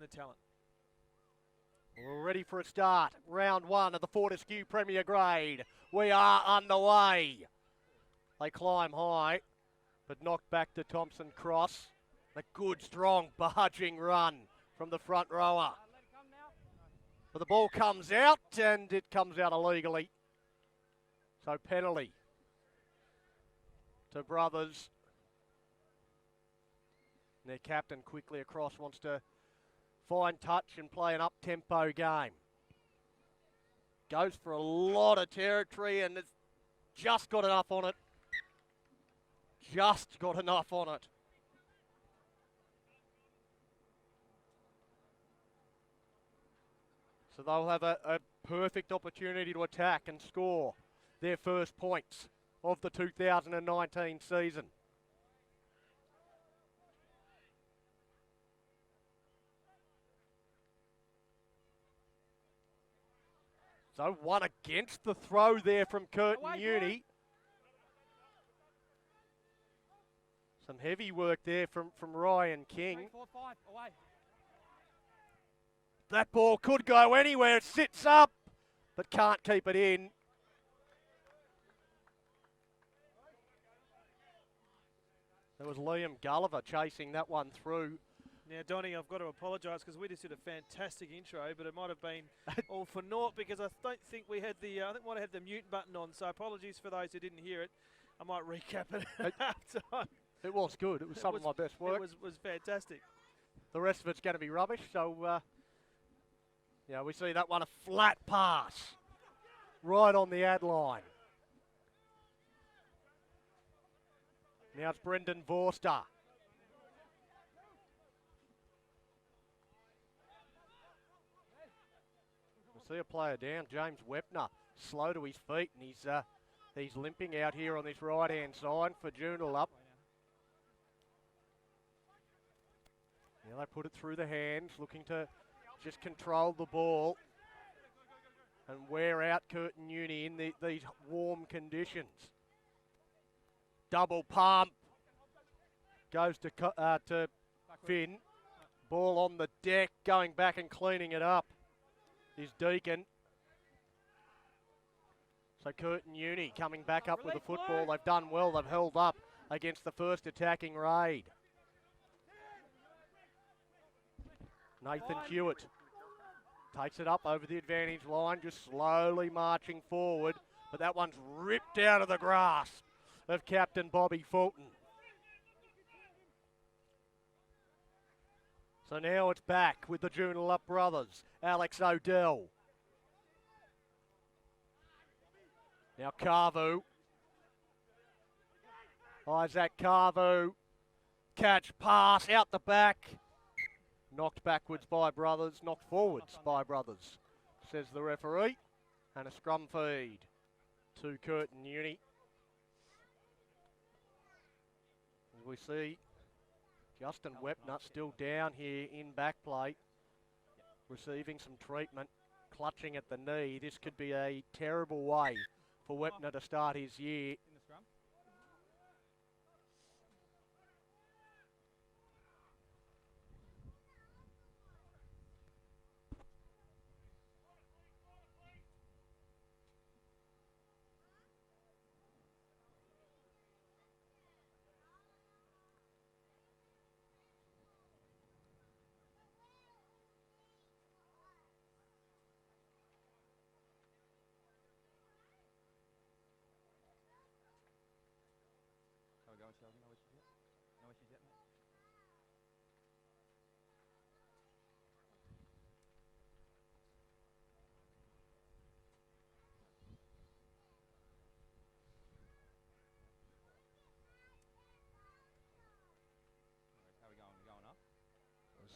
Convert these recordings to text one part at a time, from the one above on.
the talent. We're ready for a start. Round one of the Fortescue Premier Grade. We are underway. They climb high, but knocked back to Thompson Cross. A good, strong, barging run from the front rower. But the ball comes out, and it comes out illegally. So penalty to Brothers. Their captain quickly across wants to find touch and play an up-tempo game. Goes for a lot of territory and has just got enough on it. Just got enough on it. So they'll have a perfect opportunity to attack and score their first points of the 2019 season. So one against the throw there from Curtin Uni. Some heavy work there from Ryan King. 3, 4, 5, away. That ball could go anywhere. It sits up, but can't keep it in. There was Liam Gulliver chasing that one through. Now, Donnie, I've got to apologise because we just did a fantastic intro, but it might have been all for naught because I don't think we had the, I think we might have had the mute button on, so apologies for those who didn't hear it. I might recap it at halftime. It was good. It was some of my best work. It was fantastic. The rest of it's going to be rubbish, so yeah, we see that one, a flat pass right on the ad line. Now it's Brendan Vorster. We see a player down, James Wepner, slow to his feet, and he's limping out here on this right-hand side for Joondalup. Now they put it through the hands, looking to just control the ball and wear out Curtin Uni in these warm conditions. Double pump. Goes to Finn. Ball on the deck, going back and cleaning it up is Deacon. So Curtin Uni coming back up with the football. They've done well. They've held up against the first attacking raid. Nathan Hewitt takes it up over the advantage line, just slowly marching forward. But that one's ripped out of the grasp of Captain Bobby Fulton. So now it's back with the Joondalup brothers. Alex Odell. Now Carvu. Isaac Carvu. Catch, pass, out the back. Knocked backwards by Brothers, knocked forwards by Brothers, says the referee. And a scrum feed to Curtin Uni. As we see Justin Wepner still down here in back play, receiving some treatment, clutching at the knee. This could be a terrible way for Wepner to start his year.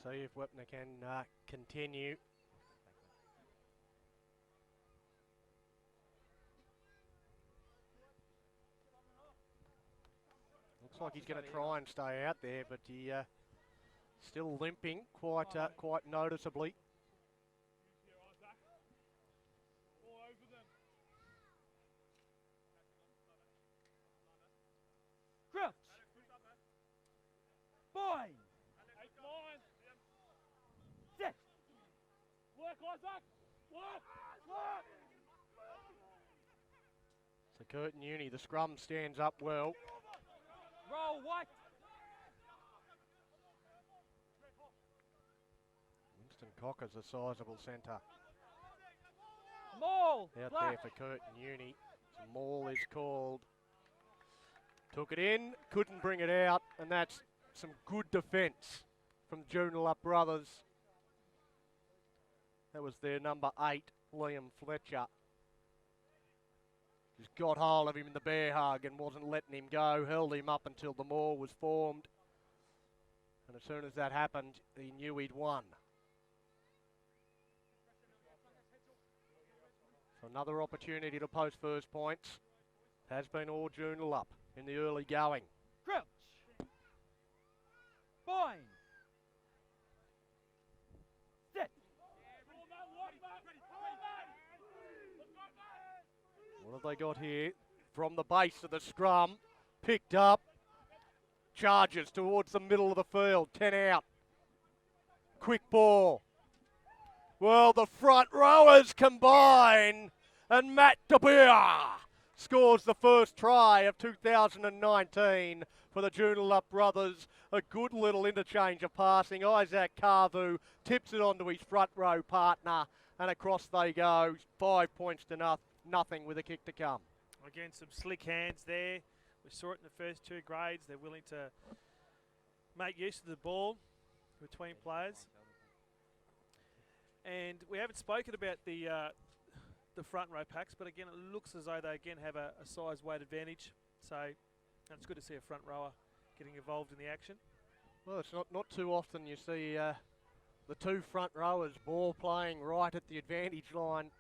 We'll see if Wepner can continue. Looks like he's going to try and stay out there, but he still limping quite noticeably. Crouch. Boy. So Curtin Uni, the scrum stands up well. Roll, white. Winston Cocker's a sizable centre. Maul. Out Black. there for Curtin Uni. So maul is called. Took it in, couldn't bring it out, and that's some good defence from Joondalup brothers. That was their number 8, Liam Fletcher. Just got hold of him in the bear hug and wasn't letting him go, held him up until the maul was formed. And as soon as that happened, he knew he'd won. So another opportunity to post first points. Has been all Joondalup in the early going. Crouch. Bind. Set. What have they got here? From the base of the scrum, picked up, charges towards the middle of the field, 10 out. Quick ball. Well, the front rowers combine, and Matt De Beer scores the first try of 2019 for the Joondalup brothers. A good little interchange of passing. Isaac Carvu tips it onto his front row partner, and across they go. 5 points to nothing with a kick to come. Again, some slick hands there. We saw it in the first 2 grades. They're willing to make use of the ball between players. And we haven't spoken about the front row packs, but again, it looks as though they again have a size weight advantage. So it's good to see a front rower getting involved in the action. Well, it's not too often you see the 2 front rowers ball playing right at the advantage line,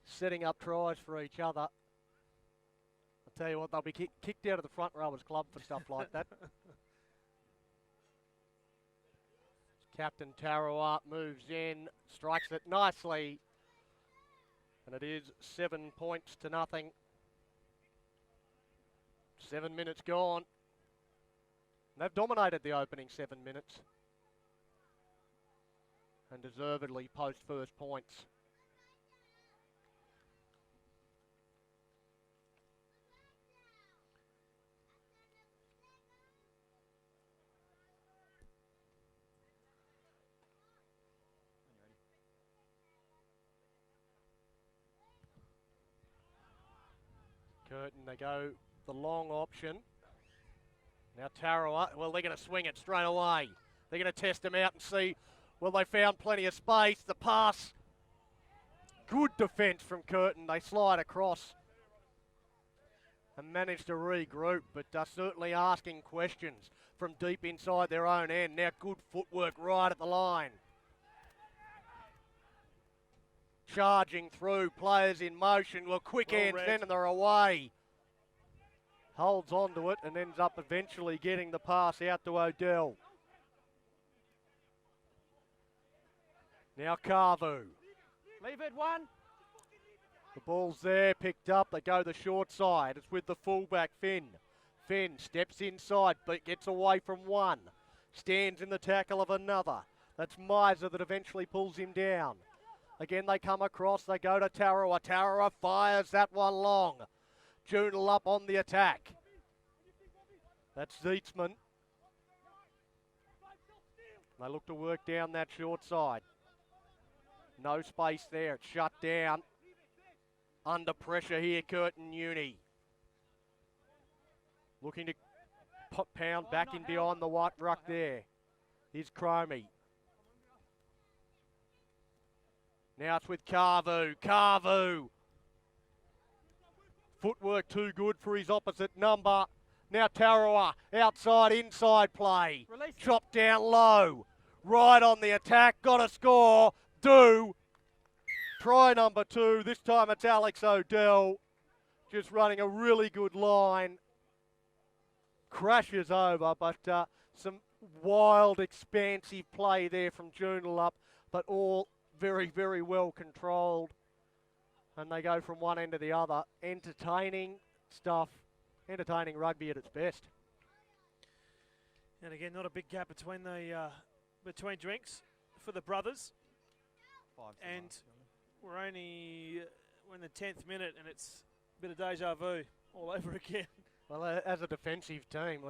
setting up tries for each other. I'll tell you what, they'll be kicked out of the front rowers club for stuff like that. Captain Tarawa moves in, strikes it nicely, and it is 7 points to nothing. 7 minutes gone. They've dominated the opening 7 minutes and deservedly post first points. Curtin, they go the long option. Now Tarawa, well, they're going to swing it straight away. They're going to test them out and see. Well, they found plenty of space. The pass, good defence from Curtin. They slide across and manage to regroup, but certainly asking questions from deep inside their own end. Now good footwork right at the line. Charging through, players in motion. Well, quick hands then and they're away. Holds on to it and ends up eventually getting the pass out to Odell. Now Carvu. Leave it 1. The ball's there, picked up. They go the short side. It's with the fullback, Finn. Finn steps inside, but gets away from one. Stands in the tackle of another. That's Miser that eventually pulls him down. Again, they come across. They go to Tarawa. Tarawa fires that one long. Joondalup on the attack. That's Zeetzman. They look to work down that short side. No space there. It's shut down. Under pressure here, Curtin Uni. Looking to pound back in behind the white ruck there. Here's Cromie. Now it's with Carvu. Carvu. Footwork too good for his opposite number. Now Tarawa. Outside, inside play. Release. Chopped down low. Right on the attack. Got to score. Do. Try number 2. This time it's Alex Odell. Just running a really good line. Crashes over, but some wild, expansive play there from Joondalup, but all very, very well controlled. And they go from one end to the other. Entertaining stuff. Entertaining rugby at its best. And again, not a big gap between the between drinks for the brothers. 5 And we're in the 10th minute, and it's a bit of deja vu all over again. Well, as a defensive team,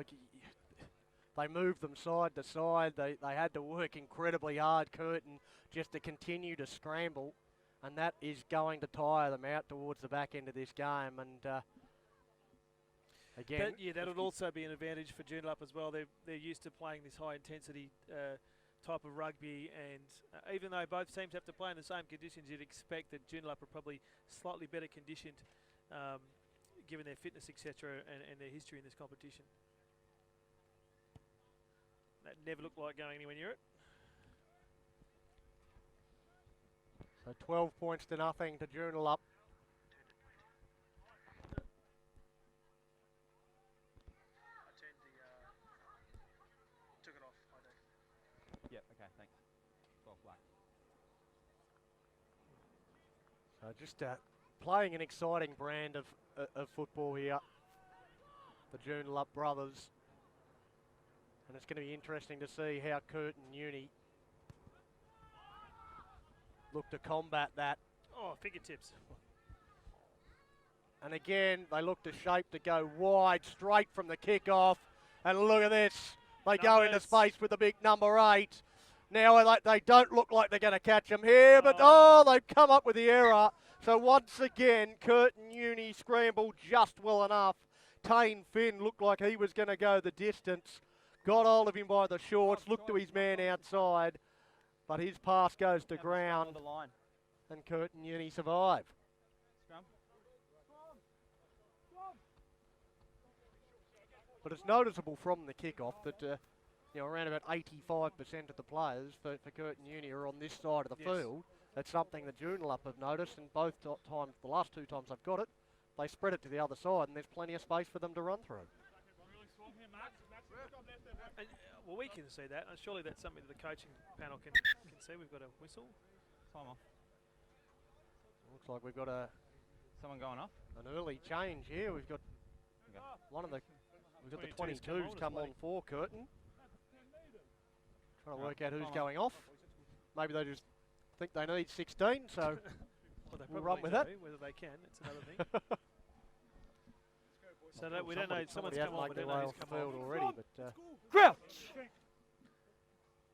they moved them side to side. They had to work incredibly hard, Curtin, just to continue to scramble, and that is going to tire them out towards the back end of this game. And again, that would also be an advantage for Joondalup as well. They're used to playing this high intensity type of rugby, and even though both teams have to play in the same conditions, you'd expect that Joondalup are probably slightly better conditioned, given their fitness, etc., and their history in this competition. That never looked like going anywhere near it. So 12 points to nothing to Joondalup. Took it off. Yep, okay, thanks. 12 black. So just playing an exciting brand of football here, the Joondalup brothers. And it's going to be interesting to see how Curtin Uni look to combat that. Oh, fingertips. And again, they look to shape to go wide, straight from the kick-off. And look at this. They go into space with the big number 8. Now they don't look like they're going to catch them here, but they've come up with the error. So once again, Curtin Uni scrambled just well enough. Tane Finn looked like he was going to go the distance. Got hold of him by the shorts, looked to his man outside, but his pass goes to ground, and Curtin Uni survive. Scrum. But it's noticeable from the kick-off that around about 85% of the players for Curtin Uni are on this side of the field. That's something that Joondalup have noticed, and both times, the last 2 times I've got it, they spread it to the other side, and there's plenty of space for them to run through. And, well, we can see that, and surely that's something that the coaching panel can see. We've got a whistle. Time off. Looks like we've got Someone going off? an early change here. We've got we've got the 22s come on for Curtin. Trying to work out who's going off. Maybe they just think they need 16, so Well, we'll run with that. Whether they can, it's another thing. So that we don't know. Someone's come on, but we don't know who's come field on. already. But Crouch!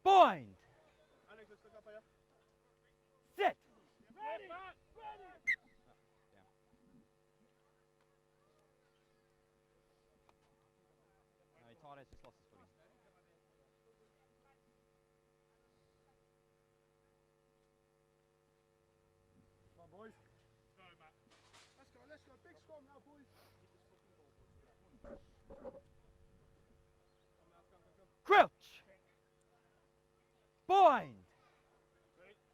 Bind! Sit! No, Tyler's just lost his footing. Come on, boys. Go, Matt. Let's go. Big scrum now, boys. Crouch! Bind!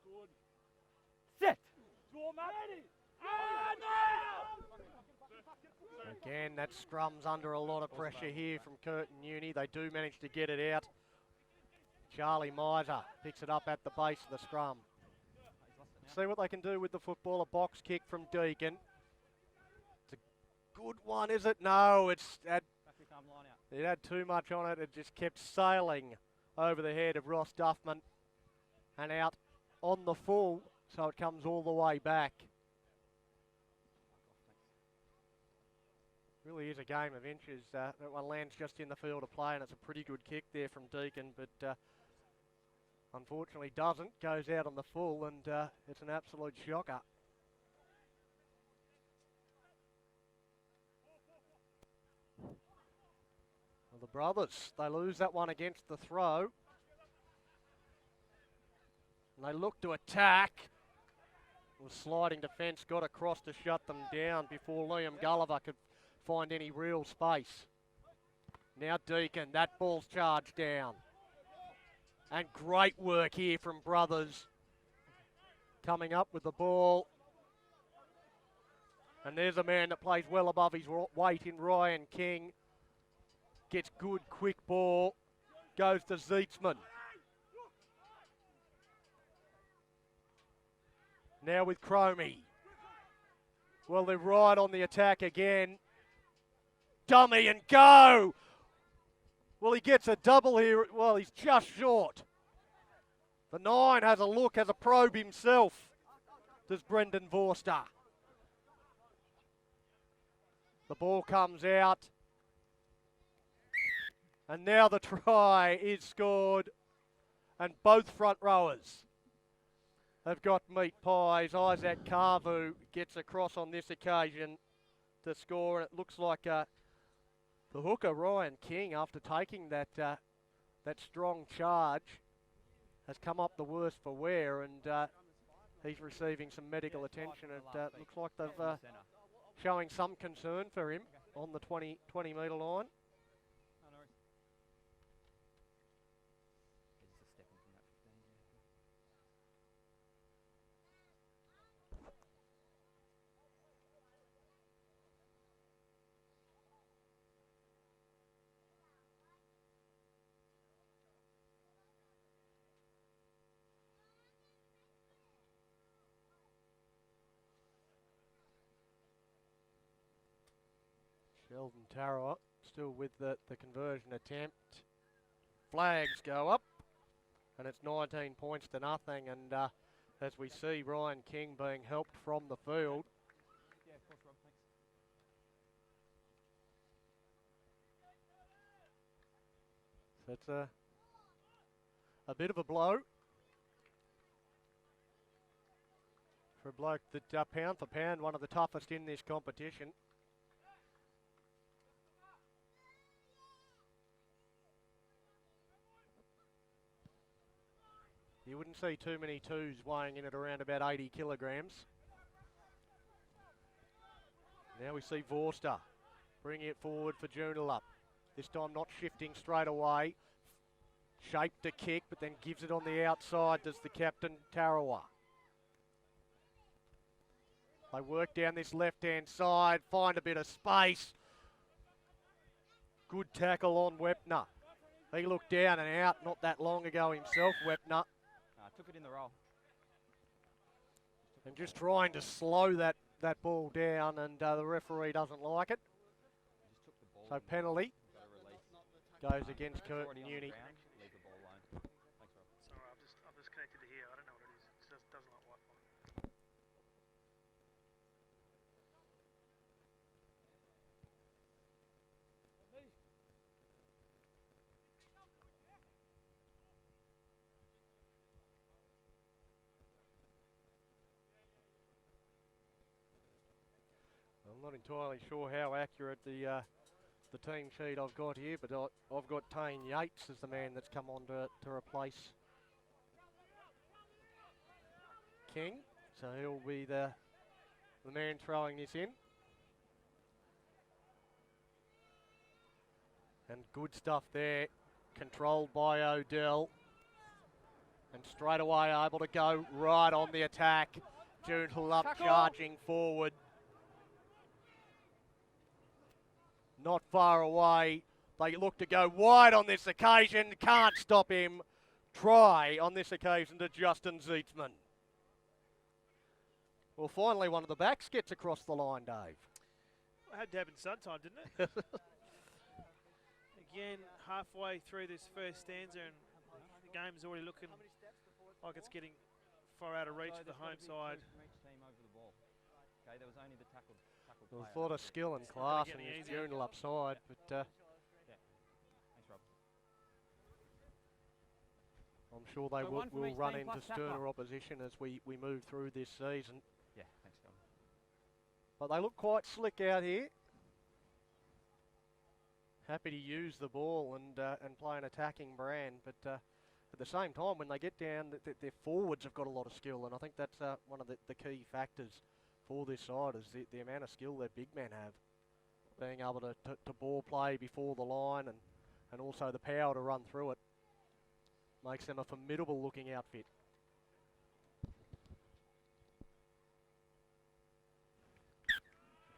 Good. Sit! Go on, Matt. again, that scrum's under a lot of pressure here from Curtin Uni. They do manage to get it out. Charlie Miser picks it up at the base of the scrum. See what they can do with the football. A box kick from Deacon. It's a good one, is it? No, it had too much on it. It just kept sailing over the head of Ross Duffman and out on the full, so it comes all the way back. Really is a game of inches. That one lands just in the field of play, and it's a pretty good kick there from Deacon, but unfortunately doesn't. Goes out on the full, and it's an absolute shocker. Well, the brothers, they lose that one against the throw. And they look to attack. The sliding defence got across to shut them down before Liam Gulliver could find any real space. Now Deacon, that ball's charged down. And great work here from Brothers. Coming up with the ball. And there's a man that plays well above his weight in Ryan King. Gets good, quick ball. Goes to Zeetzman. Now with Cromie. Well, they're right on the attack again. Dummy and go! Well, he gets a double here. Well, he's just short. The 9 has a look, has a probe himself. does Brendan Vorster. The ball comes out. And now the try is scored. And both front rowers have got meat pies. Isaac Carvu gets across on this occasion to score. And it looks like the hooker, Ryan King, after taking that strong charge, has come up the worst for wear. And he's receiving some medical attention. It looks like they've showing some concern for him on the 20 metre line. Sheldon Tarawa still with the conversion attempt. Flags go up, and it's 19 points to nothing. And as we see Ryan King being helped from the field. Yeah, of course, Rob, thanks. So it's a bit of a blow for a bloke that pound for pound, one of the toughest in this competition. You wouldn't see too many twos weighing in at around about 80 kilograms. Now we see Vorster bringing it forward for Joondalup. This time not shifting straight away. Shaped to kick, but then gives it on the outside, does the captain, Tarawa. They work down this left-hand side, find a bit of space. Good tackle on Wepner. He looked down and out not that long ago himself, Wepner. Took it in the roll. And just trying to slow that ball down, and the referee doesn't like it. So penalty goes against Curtin Uni. Leave the ball alone. Thanks, Rob. Sorry, I've just connected to here. I don't know what it is. It just doesn't like Wi-Fi. I'm not entirely sure how accurate the team sheet I've got here, but I've got Tane Yates as the man that's come on to replace King. So he'll be the man throwing this in. And good stuff there, controlled by Odell. And straight away able to go right on the attack. Joondalup charging forward. Not far away. They look to go wide on this occasion. Can't stop him. Try on this occasion to Justin Zeetzman. Well, finally one of the backs gets across the line, Dave. It had to happen sometime, didn't it? Again, halfway through this first stanza, and the game's already looking like it's getting far out of reach of the home side. From each team over the ball. Okay, there was only the tackle There's player. a lot of skill and It's not gonna class get in any this easier. Joondalup side, but Thanks, Rob. I'm sure they So will one from each run team into plus Tapper. sterner opposition as we move through this season. Yeah, thanks, Rob. But they look quite slick out here. Happy to use the ball and play an attacking brand, but at the same time, when they get down, their forwards have got a lot of skill, and I think that's one of the key factors for this side is the amount of skill their big men have. Being able to ball play before the line and also the power to run through it makes them a formidable looking outfit.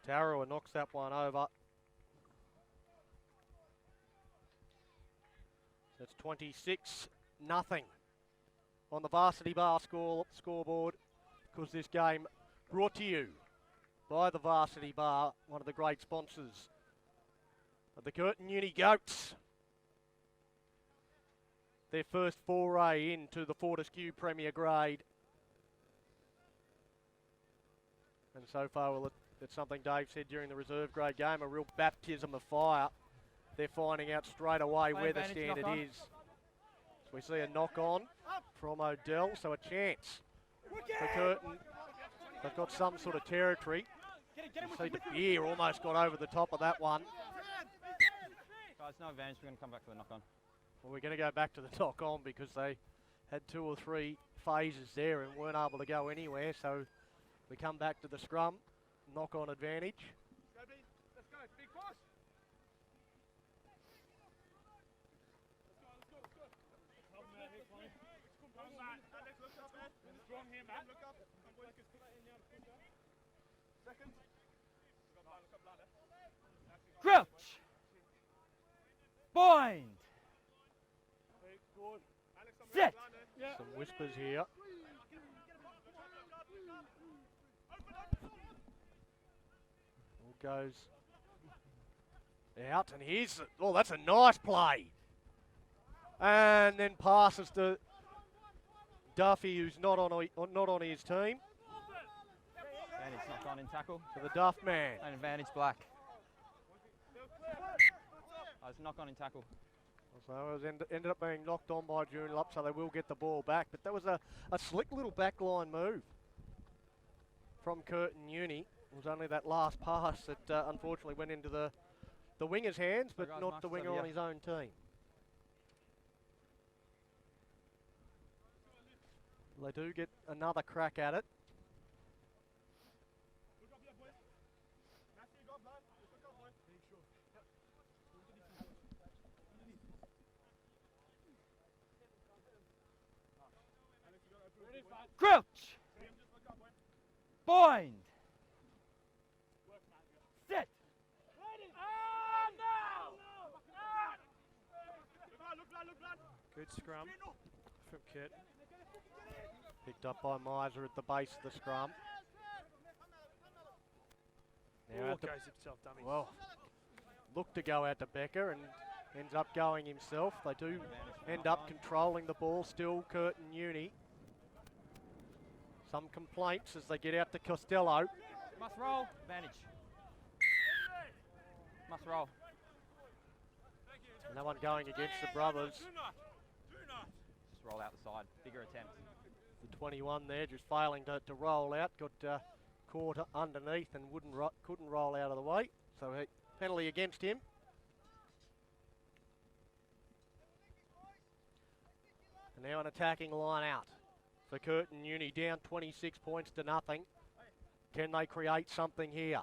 Tarawa knocks that one over. That's 26-0 on the Varsity Bar scoreboard, because this game brought to you by the Varsity Bar, one of the great sponsors of the Curtin Uni Goats. Their first foray into the Fortescue Premier Grade. And so far, well, it's something Dave said during the reserve grade game, a real baptism of fire. They're finding out straight away where the standard is. So we see a knock on from Odell, so a chance for Curtin. They've got some sort of territory. You see De Beer almost got over the top of that one. Guys, no advantage. We're going to come back to the knock on. Well, we're going to go back to the knock on because they had 2 or 3 phases there and weren't able to go anywhere. So we come back to the scrum, knock on advantage. Let's go, big push. Come back, let's look up, man. Strong here, man. Look up. Second. Crouch! Bind! Set! Some whispers here. Ball goes out, and here's, oh, that's a nice play. And then passes to Duffy, who's not on his team. Advantage knock on in tackle. To the Duff man. And advantage black. It's knock on in tackle. So it was ended up being knocked on by Joondalup, so they will get the ball back. But that was a slick little backline move from Curtin Uni. It was only that last pass that unfortunately went into the winger's hands, but guys, not Mark's the winger over on here. his own team. They do get another crack at it. Crouch! Bind! Set! Good scrum from Curtin. Picked up by Miser at the base of the scrum. Now Oh, at the, goes himself, dummy. well, looked to go out to Becker and ends up going himself. They do end up controlling the ball still, Curtin Uni. Some complaints as they get out to Costello. Must roll. Advantage. Must roll. No one going against the brothers. Just roll out the side. Bigger attempt. The 21 there just failing to roll out. Got caught underneath and couldn't roll out of the way. So penalty against him. And now an attacking line out for Curtin Uni, down 26 points to nothing. Can they create something here?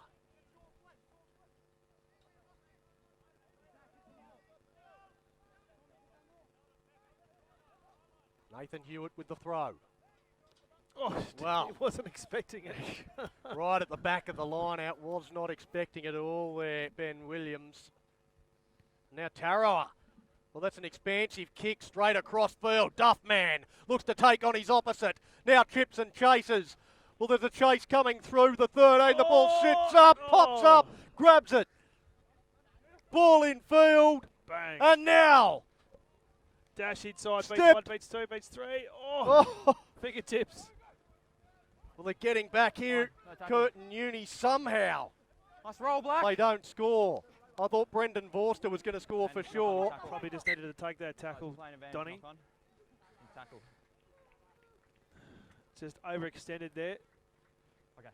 Nathan Hewitt with the throw. Oh, Wow. he wasn't expecting it. Right at the back of the line out, was not expecting it at all there, Ben Williams. Now Tarawa. Well, that's an expansive kick straight across field. Duffman looks to take on his opposite. Now trips and chases. Well, there's a chase coming through the 13. The ball sits up, pops up, grabs it. Ball in field. Bang. And now. Dash inside, beats Step. 1, beats 2, beats 3. Oh, Oh. fingertips. Well, they're getting back here. No tackle. Curtin Uni somehow. Must roll black. They don't score. I thought Brendan Vorster was going to score for Advantage knock on in sure. tackle. Probably just needed to take that tackle, Playing advantage Donny. knock on. In tackle. Just overextended there. Okay.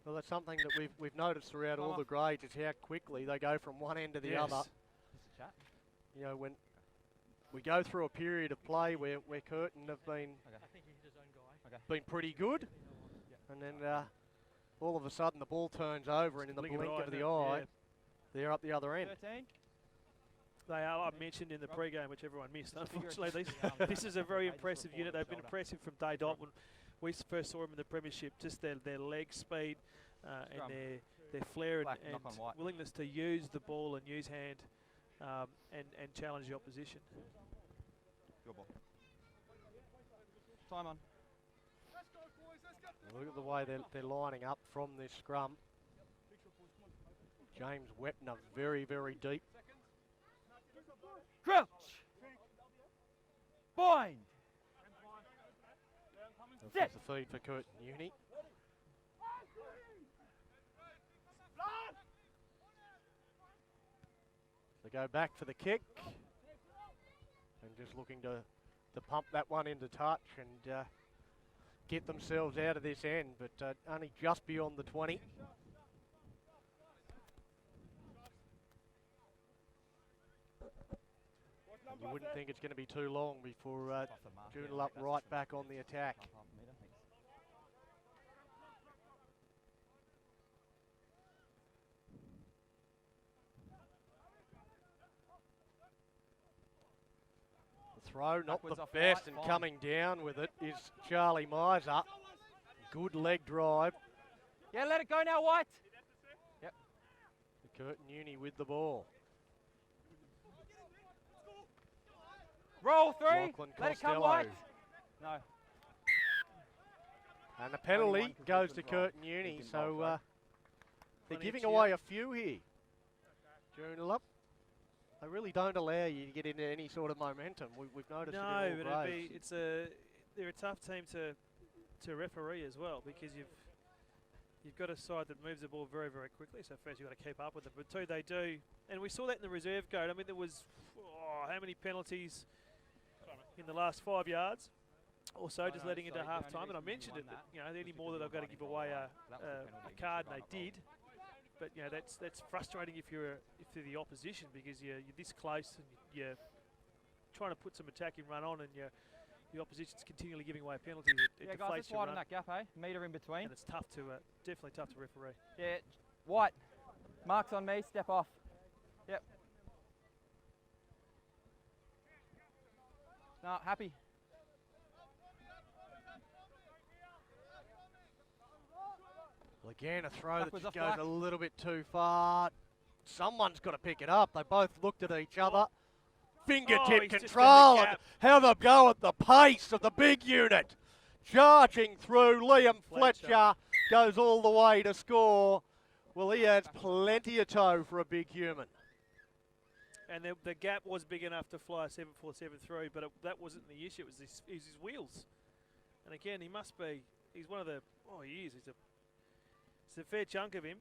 Well, that's something that we've noticed throughout all Come the grades is how quickly they go from one end to the Yes. other. Just a chat. You know, when we go through a period of play where Curtin have been been pretty good, and then all of a sudden the ball turns over, and in the blink of the eye, yeah. they're up the other end. 13. They are, I mentioned in the pre-game, which everyone missed, unfortunately. This is a very impressive unit. They've been impressive from day dot. When we first saw them in the premiership, just their leg speed and Scrum. their flair and, Black, knock on white. willingness to use the ball and use hand and challenge the opposition. Your ball. Time on. Look at the way they're lining up from this scrum. James Wepner very, very deep. Crouch. Bind. That's the feed for Curtin Uni. They go back for the kick. And just looking to pump that one into touch and get themselves out of this end, but only just beyond the 20. And you wouldn't think it's going to be too long before Joondalup right back on the attack. The throw, not the best, and coming down with it is Charlie Miser. Good leg drive. Yeah, let it go now, White. Yep. Curtin Uni with the ball. Roll 3. Lachlan Let it come, Costello. White. No. And the penalty 21 'cause goes we to couldn't roll. Curtin Uni, We didn't so roll, sorry. they're Plenty giving of away a few here. Joondalup, they really don't allow you to get into any sort of momentum. We've noticed it No, in but all grades. they're a tough team to referee as well, because you've got a side that moves the ball very, very quickly. So first you've got to keep up with it, but two, they do, and we saw that in the reserve code. I mean, there was how many penalties in the last 5 yards? Also, just letting into half time, and I mentioned it. That, you know, any more that I've got to give away a card, and they did. But you know, that's frustrating if you're the opposition, because you're this close and you're trying to put some attacking run on, and the opposition's continually giving away penalties. It Yeah, guys, deflates let's your widen run, that gap, eh? Metre in between. and it's tough to definitely tough to referee. Yeah, White. Marks on me, step off. Yep. No, happy. Well, again, a throw Backwards that off goes black. a little bit too far. Someone's got to pick it up. They both looked at each other. Fingertip he's just in the control, and gap. how they go at the pace of the big unit. Charging through, Liam Fletcher. Fletcher goes all the way to score. Well, he has plenty of toe for a big human. And the gap was big enough to fly a 7.4, 7.3, but that wasn't the issue. It was his wheels. And again, he must be. He's one of the. Oh, he is. It's a fair chunk of him.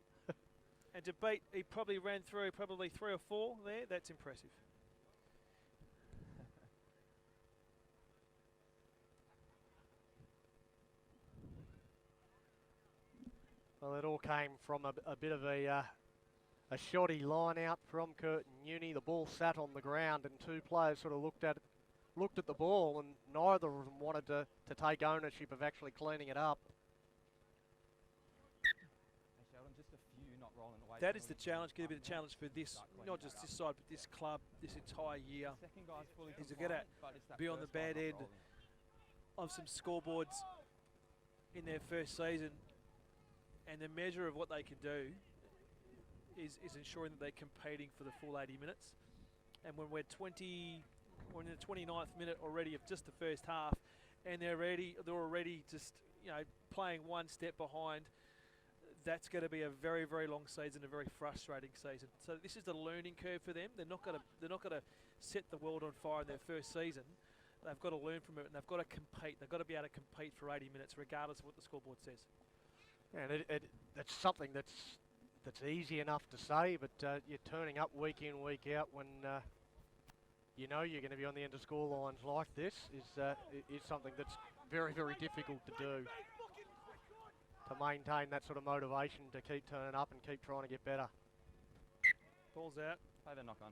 And to beat, he probably ran through probably 3 or 4 there. That's impressive. Well, it all came from a bit of a shoddy line out from Curtin Uni. The ball sat on the ground, and two players sort of looked at the ball, and neither of them wanted to take ownership of actually cleaning it up. Just a few not rolling away. That is the challenge. Going to be the challenge for this, not just this side, but this club, this entire year, Second guy's fully is to get at be on the bad end of some scoreboards in their first season, and the measure of what they can do is ensuring that they're competing for the full 80 minutes. And when we're in the 29th minute already of just the first half, and they're already just playing one step behind, that's going to be a very, very long season, a very frustrating season. So this is the learning curve for them. They're not going to set the world on fire in their first season. They've got to learn from it, and they've got to compete. They've got to be able to compete for 80 minutes, regardless of what the scoreboard says. And it's something that's easy enough to say, but you're turning up week in, week out when you know you're going to be on the end of score lines like this is something that's very, very difficult to do, to maintain that sort of motivation to keep turning up and keep trying to get better. Ball's out. Play the knock on.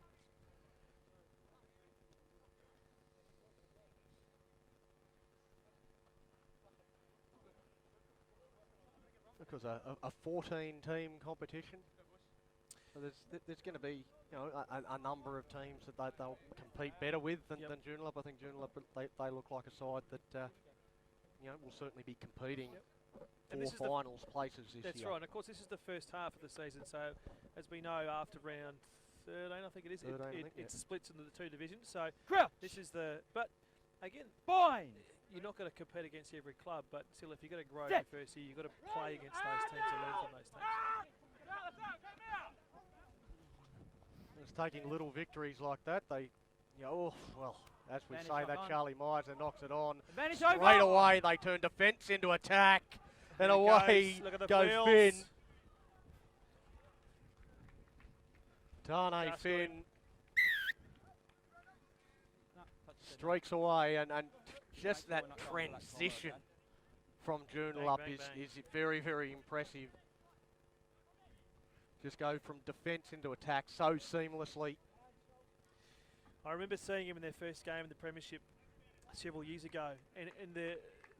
Because a 14-team competition, so there's going to be a number of teams that they'll compete better with than Joondalup. I think Joondalup they look like a side that will certainly be competing for finals places this year. That's right. And of course, this is the first half of the season. So as we know, after round 13, I think it is, it splits into the 2 divisions. So this is but again, Fine. you're not going to compete against every club, but still, if you're going to grow your first year, you've got to play against those teams and learn from those teams. It's taking little victories like that. They Yeah, oh, well, as we Advantage say not that, on. Charlie Miser knocks it on. Advantage Straight over. away, they turn defence into attack. And There he away goes. Look at the goes wheels. Finn. Tane Just Finn No, touch the- streaks away, and just Make that sure we're not going for that corner, transition okay? from Bang, Joondalup bang, is bang. very, very impressive. Just go from defence into attack so seamlessly. I remember seeing him in their first game in the Premiership several years ago, and the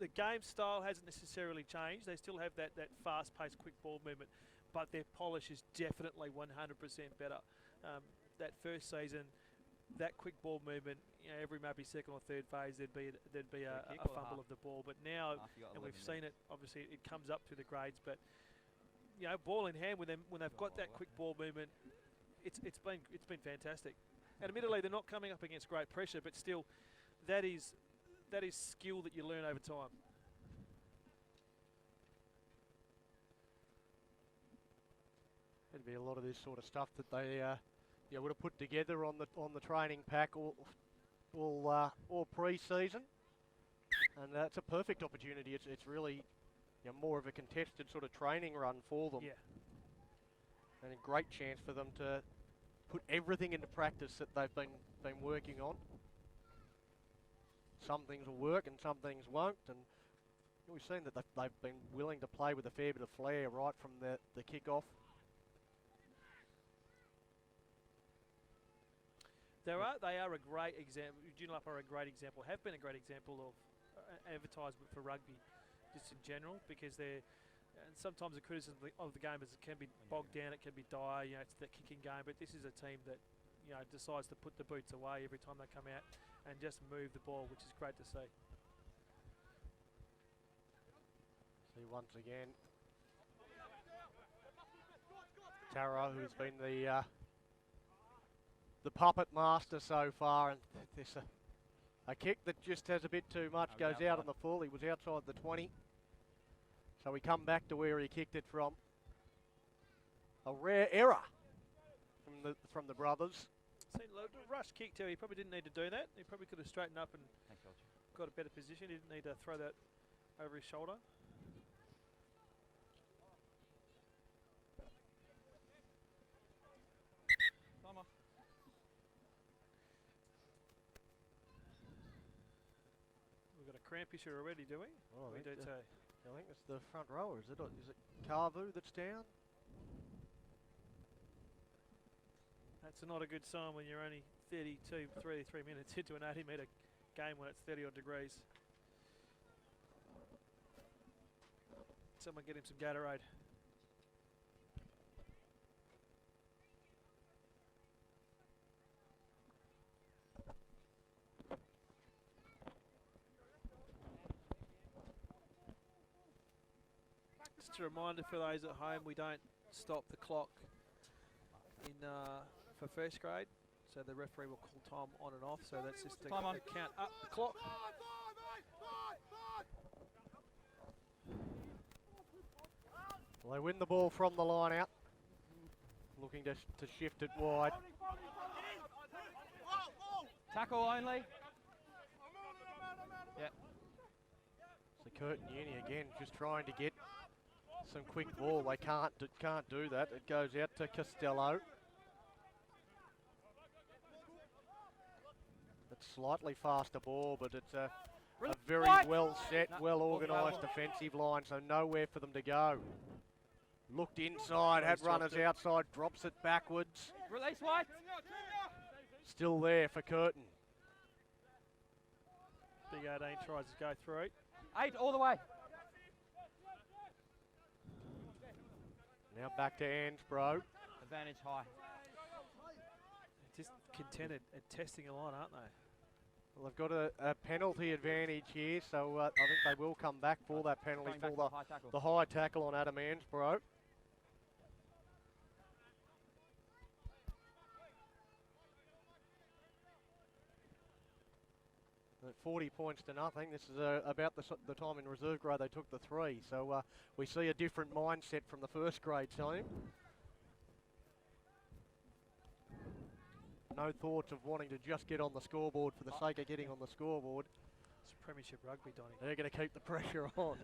game style hasn't necessarily changed. They still have that fast-paced, quick ball movement, but their polish is definitely 100% better. That first season, that quick ball movement, you know, every maybe second or third phase there'd be a kick or fumble half? of the ball, but now, Half, you got and we've 11 there. seen it. Obviously, it comes up through the grades, but you know, ball in hand when they've got that quick ball movement, it's been fantastic. And admittedly, they're not coming up against great pressure, but still, that is skill that you learn over time. There'd be a lot of this sort of stuff that they would have put together on the training pack all pre-season, and that's a perfect opportunity. It's really more of a contested sort of training run for them, Yeah. and a great chance for them to put everything into practice that they've been working on. Some things will work and some things won't, and we've seen that they've been willing to play with a fair bit of flair right from the kick-off. They are a great example. Joondalup are a great example. Have been a great example of advertisement for rugby, just in general, because they're. And sometimes the criticism of the game is it can be bogged down, it can be dire. You know, it's the kicking game. But this is a team that decides to put the boots away every time they come out and just move the ball, which is great to see. See once again, Taro, who's been the puppet master so far, and this a kick that just has a bit too much, Oh, goes outside. out on the full. He was outside the 20, so we come back to where he kicked it from. A rare error from the brothers. See, rush kick too. He probably didn't need to do that. He probably could have straightened up and Thanks, George. got a better position. He didn't need to throw that over his shoulder. Time off. We've got a cramp issue already, do we? Oh, We do too. I think it's the front rower. Is it Carvu that's down? That's not a good sign when you're only 33 minutes into an 80-metre game when it's 30 odd degrees. Someone get him some Gatorade. Just a reminder for those at home, we don't stop the clock in for first grade, so the referee will call time on and off. So that's just to Time on. count up the clock. Well, they win the ball from the line out, looking to shift it wide. Tackle only. So Curtin Uni again just trying to get some quick ball. They can't do that. It goes out to Costello. It's slightly faster ball, but it's a very well set, No, well ball organised foul. defensive line, so nowhere for them to go. Looked inside, had He's dropped runners it. outside, drops it backwards. Release White. Still there for Curtin. Big 18 tries to go through. 8 all the way. Now back to Ansbro. Advantage high. Just contented at testing a line, aren't they? Well, they've got a penalty advantage here, so I think they will come back for that penalty Going back for to the high tackle. the high tackle on Adam Ansbro. At 40 points to nothing. This is about the time in reserve grade they took the 3, so we see a different mindset from the first grade team. No thoughts of wanting to just get on the scoreboard for the sake of getting on the scoreboard. It's premiership rugby, Donny. They're going to keep the pressure on.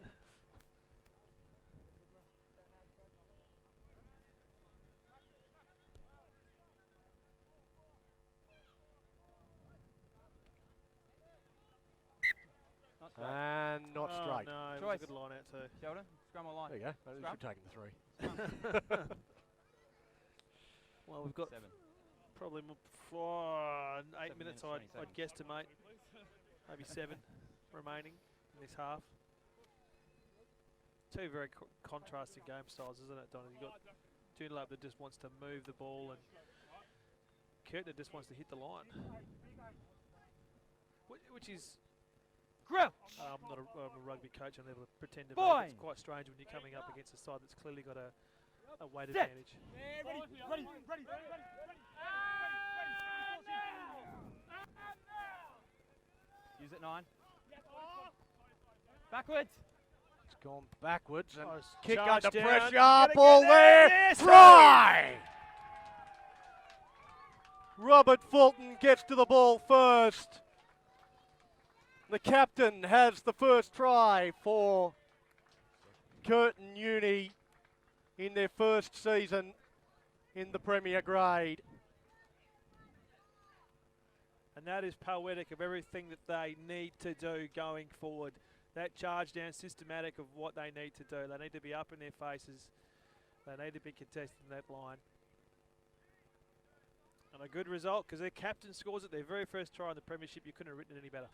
Not straight. And not Oh, straight. no, it was Choice. a good line out too. Sheldon, scrum or line? There you go. Maybe we Scrum. should take the 3. Well, we've got 7. probably 8 7 minutes, minutes, I'd 27. guesstimate. Maybe 7 remaining in this half. Two very contrasting game styles, isn't it, Donny? You've got Joondalup that just wants to move the ball, and Curtin that just wants to hit the line. Which is... Grill! I'm not I'm a rugby coach, I'm never pretend to Boy. make it. It's quite strange when you're coming up against a side that's clearly got a weight Set. advantage. Use it 9. Backwards. It's gone backwards and Oh, it's kick charged under down. pressure. Gotta Ball get there. there. Yes, Try! Robert Fulton gets to the ball first. The captain has the first try for Curtin Uni in their first season in the Premier Grade. And that is poetic of everything that they need to do going forward. That charge down systematic of what they need to do. They need to be up in their faces. They need to be contesting that line. And a good result because their captain scores it their very first try in the premiership. You couldn't have written it any better.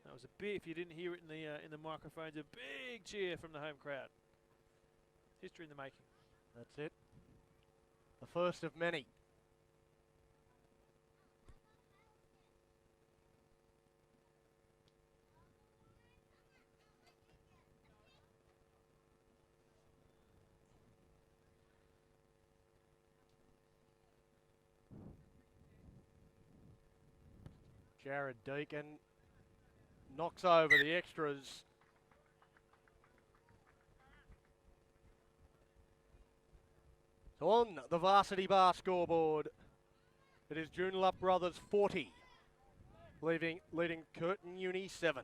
That was a big, if you didn't hear it in the microphones, a big cheer from the home crowd. History in the making. That's it. The first of many. Jared Deacon knocks over the extras. So on the varsity bar scoreboard, it is Joondalup Brothers 40, leading Curtin Uni 7.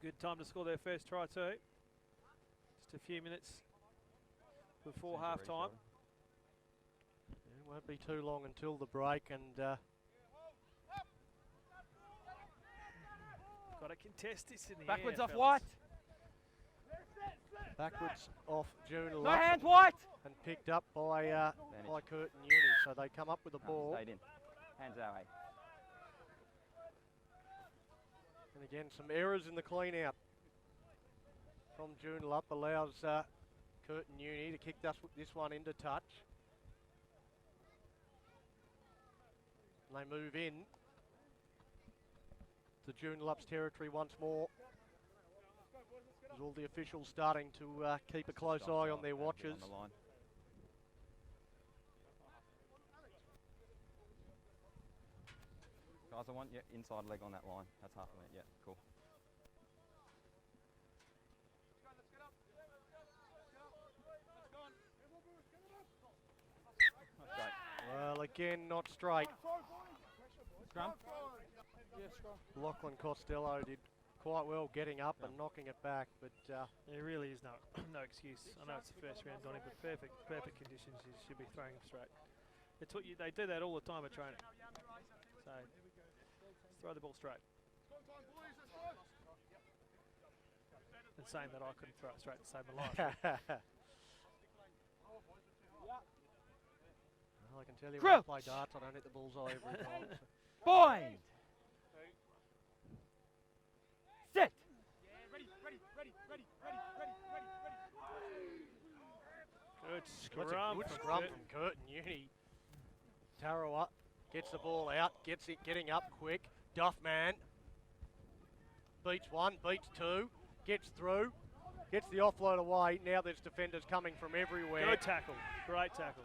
Good time to score their first try too. Just a few minutes before Seems half time. It won't be too long until the break, and Got to contest this in the Backwards air, off fellas. White. backwards off Joondalup. No hands, White. And picked up by Advantage. Curtin Uni, so they come up with the ball. Stayed in. Hands our way. And again, some errors in the clean out from Joondalup allows Curtin Uni to kick this one into touch. And they move in to Joondalup's territory once more. As all the officials starting to keep a close eye on their watches. On the line. Guys, I want your inside leg on that line. That's half a minute. Yeah, cool. That's great. Well, again, not straight. Scrum. Lachlan Costello did quite well getting up and knocking it back, but There really is no no excuse. I know it's the first round, Donny, but perfect conditions. You should be throwing them straight. They do that all the time at training. So throw the ball straight. And saying that I couldn't throw it straight to save my life. well, I can tell you Crouch. when I play darts, I don't hit the bullseye every time. So. Bind. Sit. Good That's scrum. a good from scrum Curtin. from Curtin Uni. Tarawa gets the ball out, gets it getting up quick. Duffman beats one, beats two, gets through, gets the offload away. Now there's defenders coming from everywhere. Good tackle. Great tackle.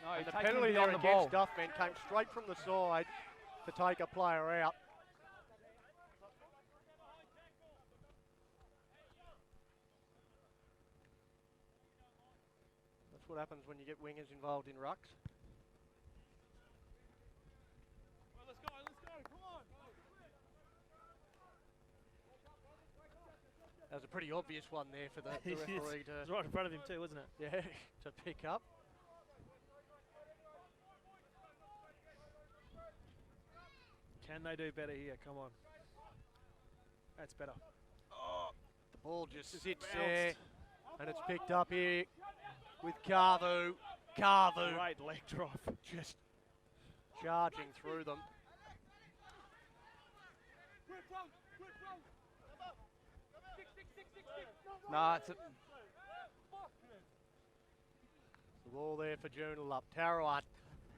No, And the take him penalty there beyond the ball. against Duffman came straight from the side to take a player out. what happens when you get wingers involved in rucks. Well, let's go, come on. That was a pretty obvious one there for the referee It was right in front of him too, wasn't it? yeah, to pick up. Can they do better here? Come on. That's better. The ball just sits there, and it's picked up here with Carvu. Carvu Great leg drop. just charging through them. Nah, it's a, The ball there for Joondalup. Tarawat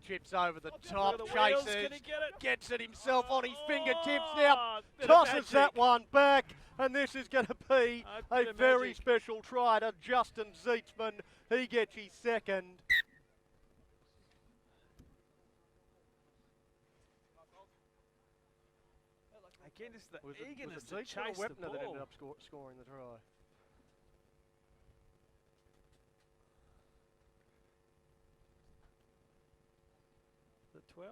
chips over the top, Look at the wheels. chases, Can he get it? gets it himself on his fingertips now. Oh, bit of Tosses that magic. one back, and this is going to be A a bit of very magic. special try to Justin Zeetzman. He gets his second. Again, it's the Was eagerness it to Zeetzman or chase the Wepner that ended ball. up scoring the try? The 12?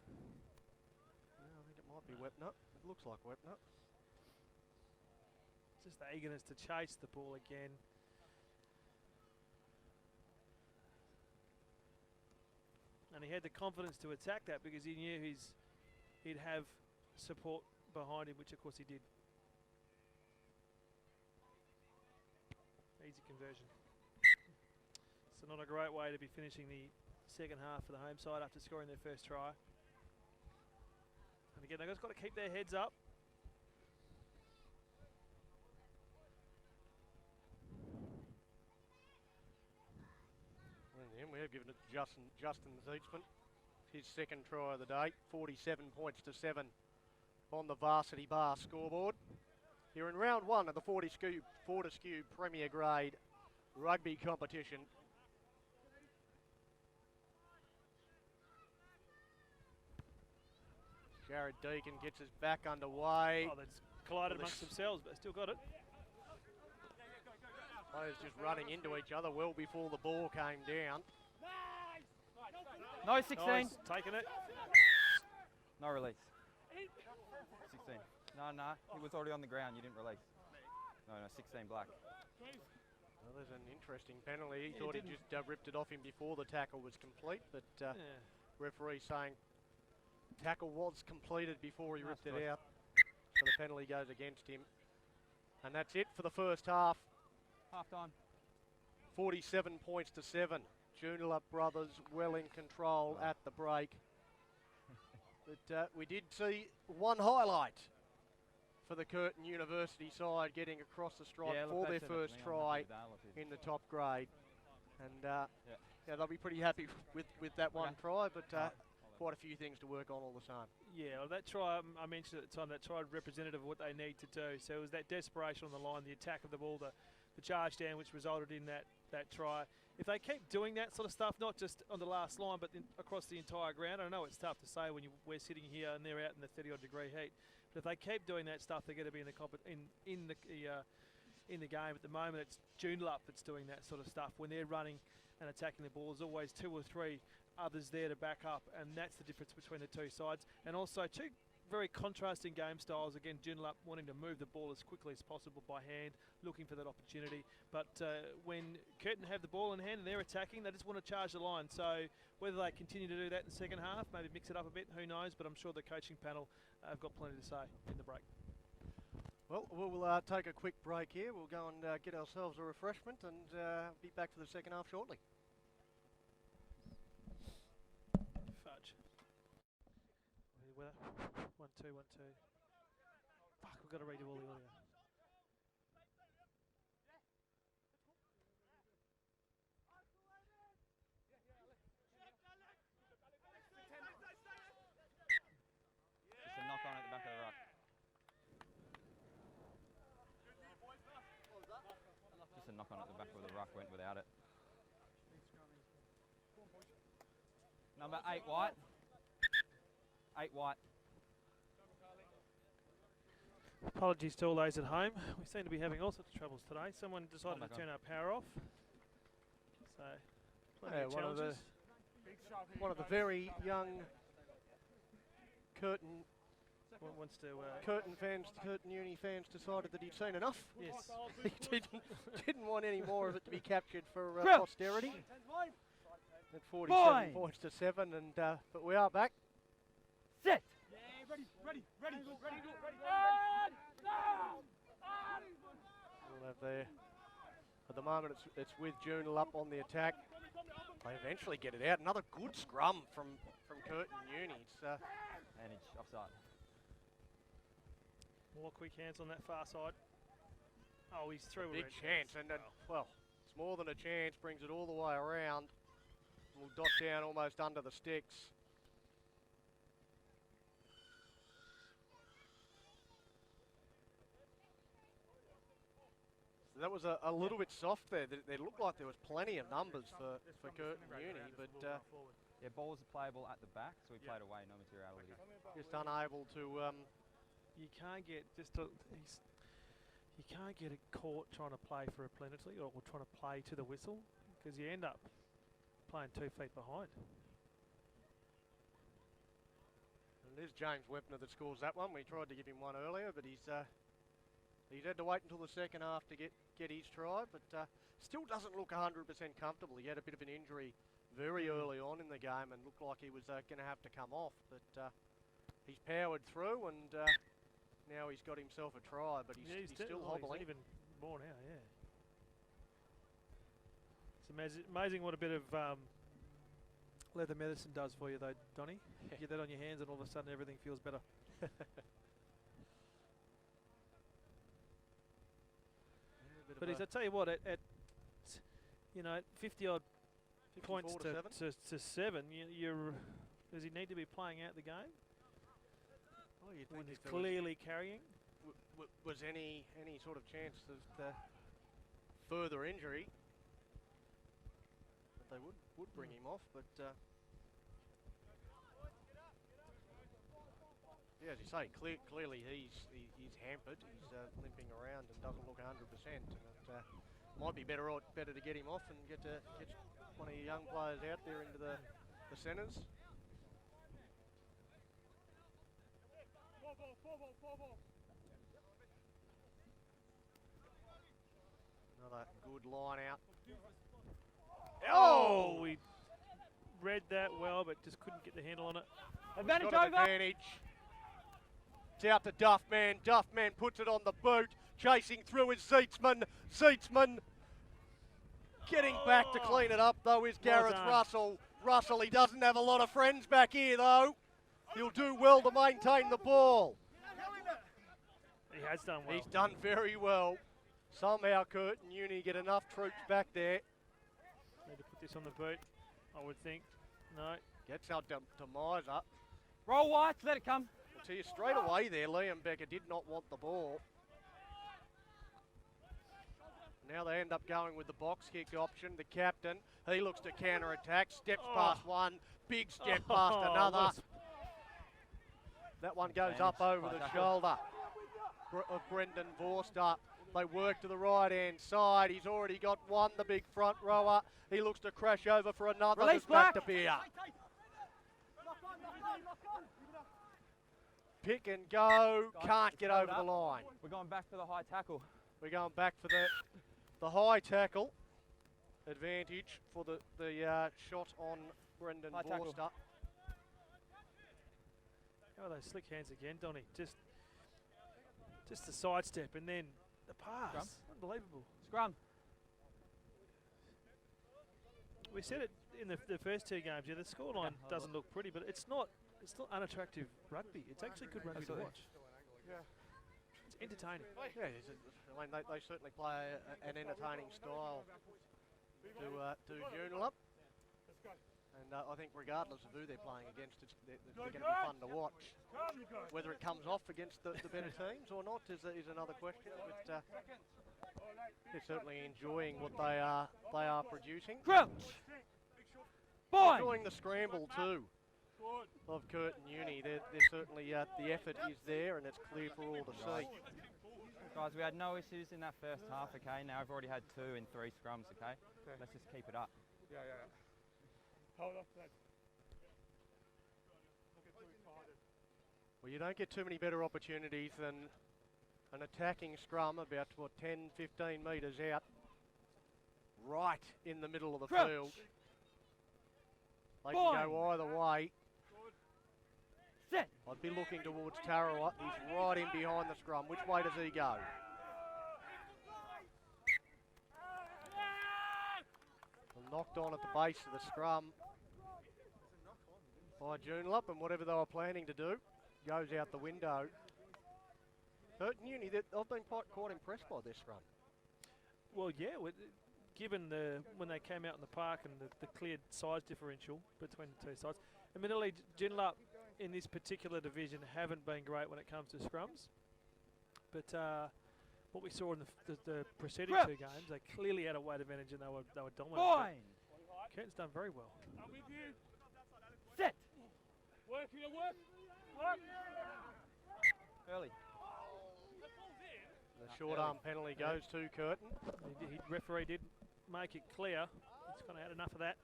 Yeah, I think it might be Wepner. It looks like Wepner. Just the eagerness to chase the ball again. And he had the confidence to attack that because he knew he'd have support behind him, which of course he did. Easy conversion. So not a great way to be finishing the second half for the home side after scoring their first try. And again, they've just got to keep their heads up. And then we have given it to Justin Zeetzman. His second try of the day, 47 points to 7 on the Varsity Bar scoreboard. You're in round one of the Fortescue Premier Grade rugby competition. Jared Deacon gets us back underway. Oh, they've collided Well, amongst themselves, but still got it. Players just running into each other well before the ball came down. no 16. Nice, taking it. No release. 16. No, he was already on the ground. You didn't release. No, 16 black. Well, there's an interesting penalty. He Yeah, thought he didn't- just ripped it off him before the tackle was complete, but Yeah. referee saying tackle was completed before he That's ripped it good. out. So the penalty goes against him. And that's it for the first half. Half time. 47 points to 7. Joondalup brothers well in control at the break. But we did see one highlight for the Curtin University side getting across the stripe Yeah, look, for they their said it to first me. I'm try happy with that, look, in the top grade. And yeah, they'll be pretty happy with that one Okay. try, but Alright. quite a few things to work on all the time. Yeah, well, that try I mentioned at the time, that try representative of what they need to do. So it was that desperation on the line, the attack of the ball, the charge down, which resulted in that try. If they keep doing that sort of stuff, not just on the last line, but across the entire ground, I know it's tough to say when we're sitting here and they're out in the 30-odd degree heat. But if they keep doing that stuff, they're going to be in the game. At the moment, it's Joondalup that's doing that sort of stuff. When they're running and attacking the ball, there's always 2 or 3 others there to back up, and that's the difference between the two sides. And also 2 very contrasting game styles. Again, Joondalup wanting to move the ball as quickly as possible by hand, looking for that opportunity. But when Curtin have the ball in hand and they're attacking, they just want to charge the line. So whether they continue to do that in the second half, maybe mix it up a bit, who knows? But I'm sure the coaching panel have got plenty to say in the break. Well, we'll take a quick break here. We'll go and get ourselves a refreshment and be back for the second half shortly. Fudge. Weather. 1, 2, 1, 2. Fuck, we've got to redo all the audio. Just a knock on at the back of the ruck. Just a knock on at the back where the ruck went without it. Number 8 white. 8 white. Apologies to all those at home. We seem to be having all sorts of troubles today. Someone decided to back turn our power off. So Plenty Yeah, of one of the challenges. very young Curtin Wants to. Curtin Uni fans decided that he'd seen enough. Yes. He didn't want any more of it to be captured for Drill. posterity. At 47 points to 7, and but we are back. Sit. We'll have there. At the moment, it's with Joondalup on the attack. They eventually get it out. Another good scrum from Curtin Uni. It's, Advantage, offside. More quick hands on that far side. Oh, he's through. big already. chance, and then, well, it's more than a chance. Brings it all the way around. We'll dot down almost under the sticks. So that was a little bit soft there. It looked like there was plenty of numbers for Curtin Uni, but Yeah, balls are playable at the back, so we played away, no materiality. just unable to. You can't get you can't get it caught trying to play for a penalty or trying to play to the whistle because you end up playing 2 feet behind. And there's James Webner that scores that one. We tried to give him one earlier, but he's had to wait until the second half to get his try, but still doesn't look 100% comfortable. He had a bit of an injury very early on in the game and looked like he was going to have to come off, but he's powered through, and now he's got himself a try, but he's still hobbling. He's even more now, yeah. It's amazing what a bit of leather medicine does for you, though, Donny. You get that on your hands, and all of a sudden everything feels better. But I tell you what, at 50 odd points to 7, does he need to be playing out the game? Well, you'd When think he's if there was- clearly carrying. was any sort of chance of further injury, that they would bring him off, but yeah, as you say, clearly he's hampered. He's limping around and doesn't look 100%, and it might be better to get him off and get one of your young players out there into the centres. Another good line out. Oh, we read that well, but just couldn't get the handle on it. Advantage Got an over. advantage. It's out to Duffman. Duffman puts it on the boot. Chasing through is Zeetzman. Zeetzman getting back to clean it up, though, is Well Gareth done. Russell. Russell, he doesn't have a lot of friends back here, though. He'll do well to maintain the ball. He has done well. He's done very well. Somehow Curtin Uni get enough troops back there. Need to put this on the boot, I would think. No. Gets out to Miser. Roll whites, let it come. I'll tell you straight away there, Liam Becker did not want the ball. Now they end up going with the box kick option. The captain, he looks to counter-attack, steps past one, big step past another. That one goes up over the shoulder of Brendan Vorster. They work to the right-hand side. He's already got one, the big front rower. He looks to crash over for another. Release Back to Black. Beer. Pick and go, can't get over the line. We're going back for the high tackle. We're going back for the high tackle. Advantage for the shot on Brendan High tackle. Vorster. How are those slick hands again, Donny? Just the sidestep and then the pass. Scrum. Unbelievable. Scrum. We said it in the first 2 games. Yeah, the scoreline doesn't look pretty, but it's not unattractive rugby. It's actually good rugby to Absolutely. watch. Yeah. It's entertaining. Yeah, I mean, they certainly play an entertaining style to Joondalup. And I think regardless of who they're playing against, they're going to be fun to watch. Whether it comes off against the better teams or not is another question. But they're certainly enjoying what they are producing. Crouch. Boy. Enjoying the scramble too of Curtin Uni. They're certainly the effort is there, and it's clear for all to see. Guys, we had no issues in that first half, okay? Now I've already had 2 in 3 scrums, okay? Let's just keep it up. Hold off, lads. Don't get too excited. Well, you don't get too many better opportunities than an attacking scrum about, what, 10, 15 metres out. Right in the middle of the Crouch. field. They can go either way. Set. I'd be looking towards Tarawa. He's right in behind the scrum. Which way does he go? Knocked on at the base of the scrum by Joondalup, and whatever they were planning to do goes out the window. Curtin Uni, I've been quite impressed by this run. Well, yeah, given when they came out in the park and the clear size differential between the two sides. Admittedly, Joondalup in this particular division haven't been great when it comes to scrums, but what we saw in the preceding two games, they clearly had a weight advantage and they were dominant. Curtin's done very well. I'm with you. Set. Work your work. Work. Early. The short arm penalty goes to Curtin. Referee did make it clear. He's kind of had enough of that.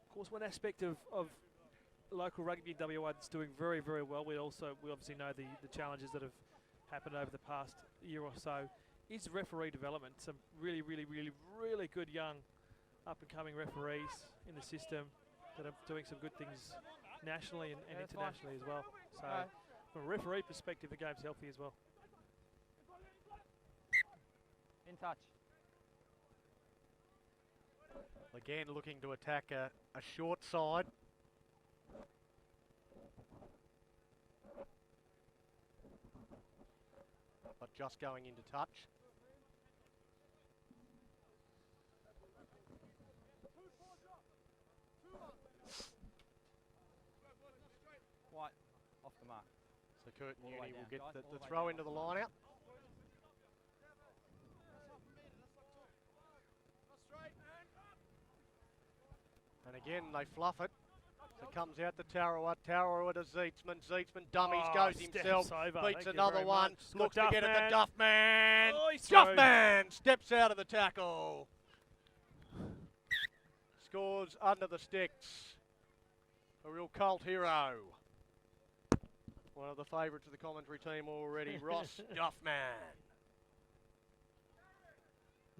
Of course, one aspect of local rugby in WA that's doing very, very well, we obviously know the challenges that have happened over the past year or so, is referee development. Some really, really, really, really good young up-and-coming referees in the system that are doing some good things nationally and internationally as well. So from a referee perspective, the game's healthy as well. In touch. Again, looking to attack a short side. But just going into touch. White. Off the mark. So Curtin All the way Uni will down, get guys, the all the way throw down. into the line out. And again, they fluff it. So it comes out to Tarawa. Tarawa to Zeetzman. Zeetzman dummies, goes himself, over. beats Thank you another very one. much. Looks Good to get it to Duffman. Duffman. Oh, he's through. Duffman steps out of the tackle. Scores under the sticks. A real cult hero. One of the favourites of the commentary team already, Ross Duffman.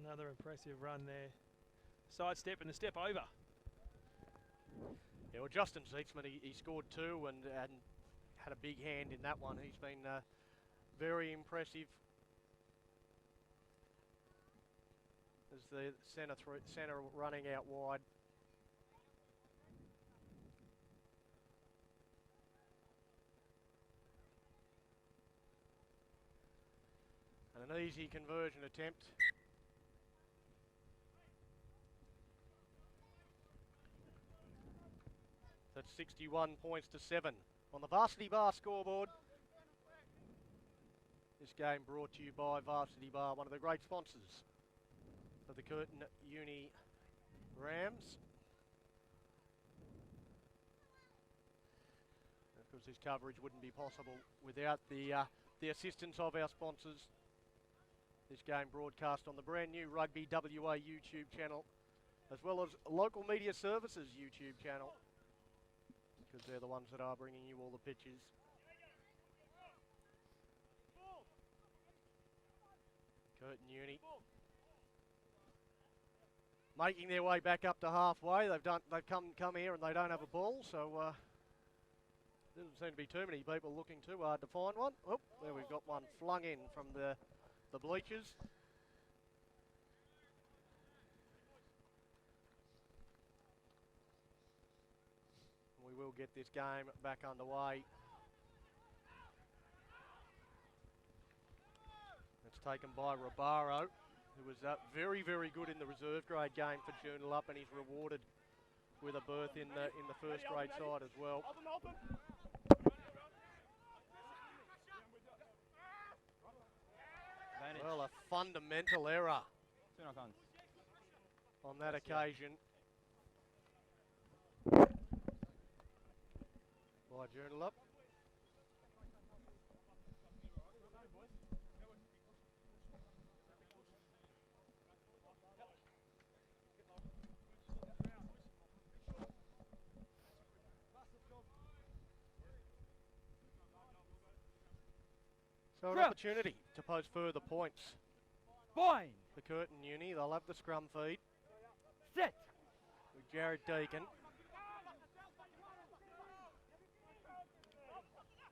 Another impressive run there. Sidestep and a step over. Yeah, well, Justin Zeetzman, he scored two and had a big hand in that one. He's been very impressive as the centre running out wide. And an easy conversion attempt. That's 61 points to 7 on the Varsity Bar scoreboard. This game brought to you by Varsity Bar, one of the great sponsors of the Curtin Uni Rams. Of course, this coverage wouldn't be possible without the assistance of our sponsors. This game broadcast on the brand new Rugby WA YouTube channel, as well as Local Media Services YouTube channel, because they're the ones that are bringing you all the pictures. Curtin Uni making their way back up to halfway. They've come here and they don't have a ball, so doesn't seem to be too many people looking too hard to find one. Oh, there we've got one flung in from the bleachers. We will get this game back underway. It's taken by Rabaro, who was very, very good in the reserve grade game for Joondalup, and he's rewarded with a berth in the first grade side as well. Advantage. Well, a fundamental error 2 knock-ons. on that occasion by Joondalup. So an Scrum. opportunity to post further points Fine. for Curtin Uni. They'll have the scrum feed Set. with Jared Deacon.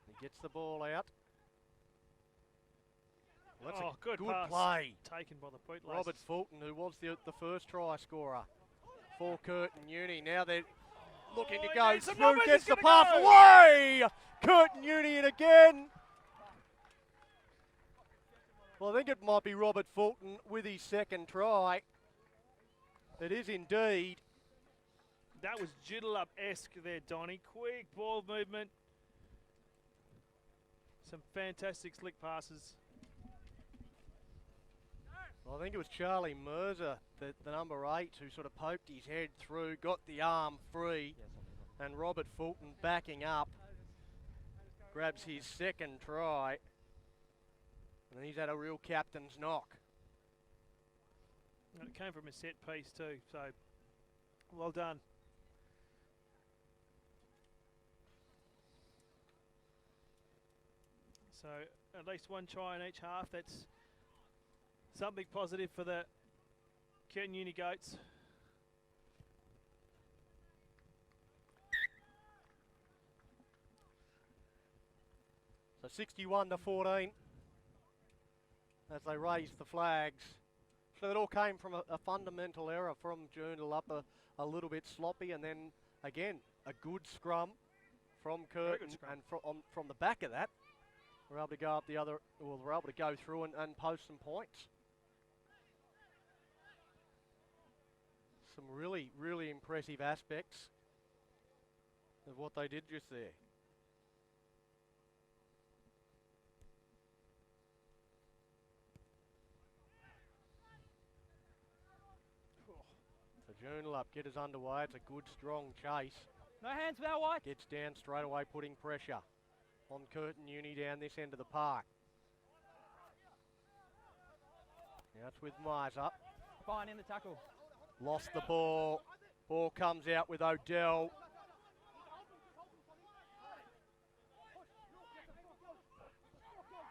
He gets the ball out. Well, that's Oh, a good good pass. play. Taken by the bootlaces. Robert Fulton, who was the first try scorer for Curtin Uni. Now they're looking to he go needs some through, numbers, gets he's the gonna pass go. away! Curtin Uni in again. Well, I think it might be Robert Fulton with his second try. It is indeed. That was Joondalup-esque there, Donny. Quick ball movement. Some fantastic slick passes. Well, I think it was Charlie Mercer, the number 8, who sort of poked his head through, got the arm free, and Robert Fulton backing up, grabs his second try, and he's had a real captain's knock. And it came from a set piece too, so well done. So at least one try in each half. That's something positive for the Curtin Uni Goats. So 61-14 as they raise the flags. So it all came from a fundamental error from Joondalup, a little bit sloppy, and then again a good scrum from Curtin, scrum. and from the back of that, we're able to go up the other. Well, we're able to go through and post some points. Some really, really impressive aspects of what they did just there. So Joondalup get us underway. It's a good, strong chase. No hands without white. Gets down straight away, putting pressure on Curtin Uni down this end of the park. Now it's with Miser. Fine in the tackle. Lost the ball. Ball comes out with Odell.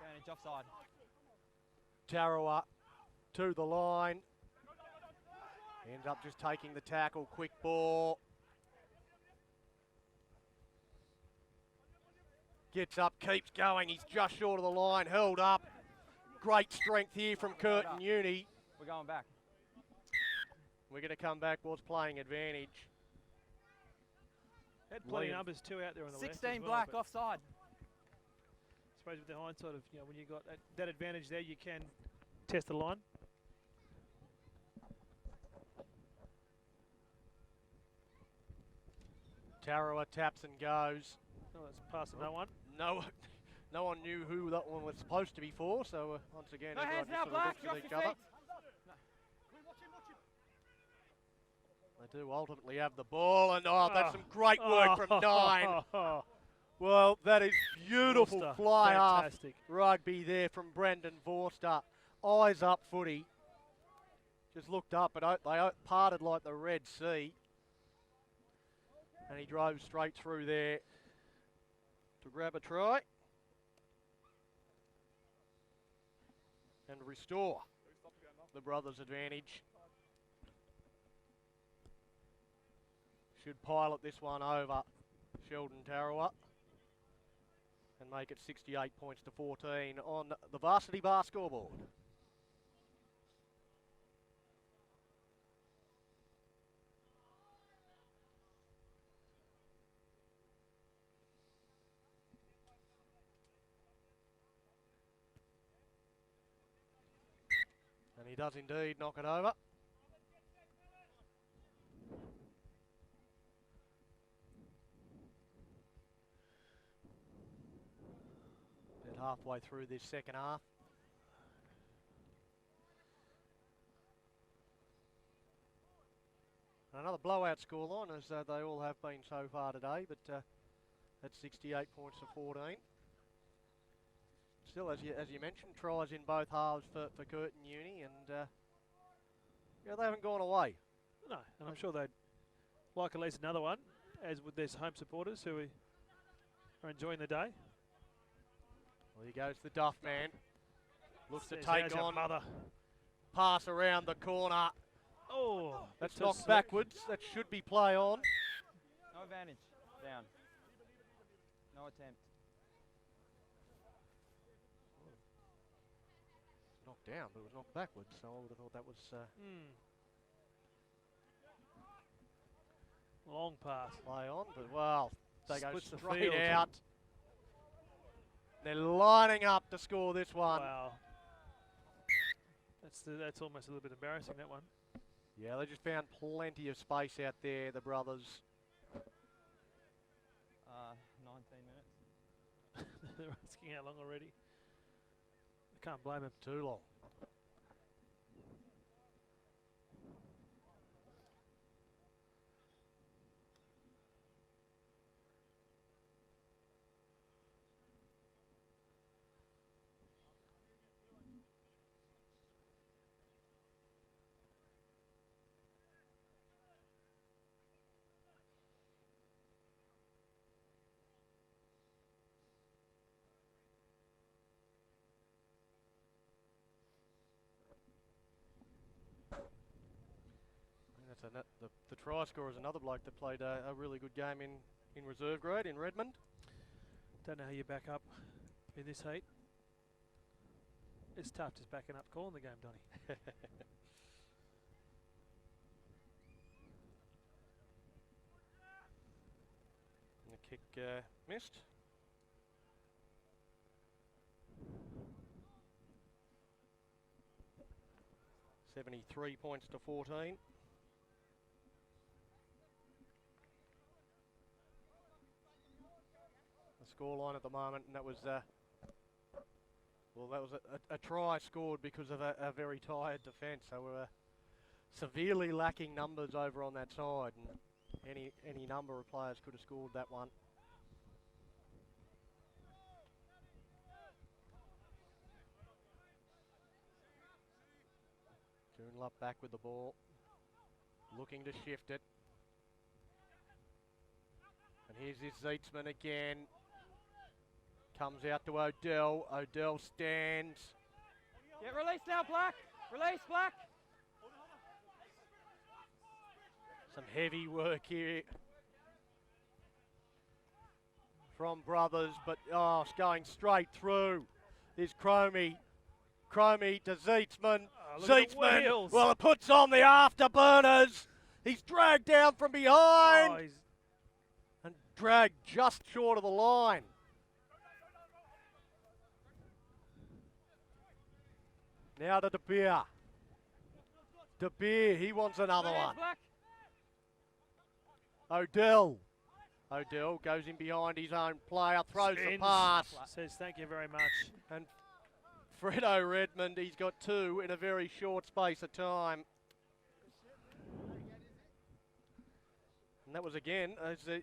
Advantage offside. Tarawa to the line. Ends up just taking the tackle. Quick ball. Gets up, keeps going. He's just short of the line. Held up. Great strength here from Curtin Uni. We're going back. We're going to come back towards playing advantage. Had plenty of Liam. numbers too out there on the left. 16 as well, black but offside. I suppose with the hindsight of when you got that advantage there, you can test the line. Tarawa taps and goes. Oh, that's passing that one. No one knew who that one was supposed to be for, so once again, No everyone hands just now, sort of black. looks Drop at each your other. feet. They do ultimately have the ball, and that's some great work from 9. Well, that is beautiful Forster, fly half fantastic. rugby there from Brendan Forster. Eyes up footy. Just looked up, and they parted like the Red Sea. And he drove straight through there to grab a try and restore the brothers' advantage. Should pilot this one over Sheldon Tarawa and make it 68 points to 14 on the varsity bar scoreboard. And he does indeed knock it over. About halfway through this second half. Another blowout scoreline, as they all have been so far today, but that's 68 points to 14. Still, as you mentioned, tries in both halves for Curtin Uni, and they haven't gone away. No, and I'm sure they'd like at least another one, as with their home supporters who are enjoying the day. Well, here goes the Duff man. Looks to Says, take "How's your on. mother?" Pass around the corner. Oh, That's too knocked slick. backwards. That should be play on. No advantage. Down. No attempt. Knocked down, but it was knocked backwards. So I would have thought that was. Long pass. Play on, but well, they go Splits the straight field. out. They're lining up to score this one. Wow. That's almost a little bit embarrassing, that one. Yeah, they just found plenty of space out there, the brothers. 19 minutes. They're asking how long already. I can't blame him. Too long. The try scorer is another bloke that played a really good game in reserve grade in Redmond. Don't know how you back up in this heat. It's tough just backing up calling the game, Donny. And the kick missed. $73 points to 14. The scoreline at the moment, and that was well, that was a try scored because of a very tired defence. So we're severely lacking numbers over on that side, and any number of players could have scored that one. Joondalup back with the ball, looking to shift it. And here's this Zeitsman again. Comes out to Odell. Odell stands. Get released now, Black. Release, Black. Some heavy work here from brothers, but it's going straight through. There's Cromie. Cromie to Zeitsman. Look at the Zeitsman, wheels. well, it puts on the afterburners. He's dragged down from behind Oh, he's and dragged just short of the line. Now to De Beer. De Beer, he wants another one. Black. Odell. Odell goes in behind his own player, throws the spins. pass. Says thank you very much. And Fredo Redmond, he's got two in a very short space of time. And that was again as the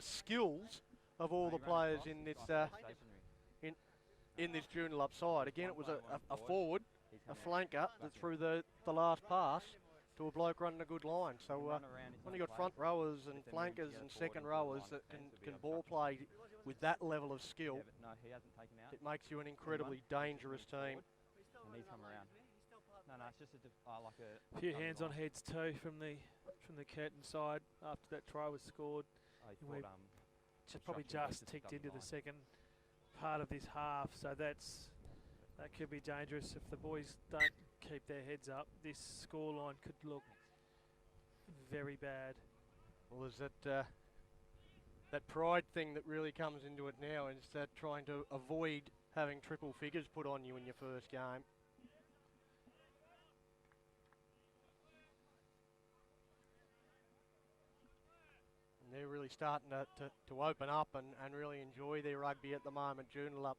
skills of all the players in this in this Joondalup side. Again, it was a forward, a flanker that threw the last pass to a bloke running a good line. So when you got front rowers and flankers and second rowers that can ball play with that level of skill, No, he hasn't taken out. it makes you an incredibly dangerous team. And he's come around. No, it's just like a A few hands on heads too from the Curtin side after that try was scored. I We thought, Probably just ticked into the second part of this half, so that could be dangerous if the boys don't keep their heads up. This scoreline could look very bad. Well, there's that pride thing that really comes into it now, is that trying to avoid having triple figures put on you in your first game. And they're really starting to open up and really enjoy their rugby at the moment, Joondalup.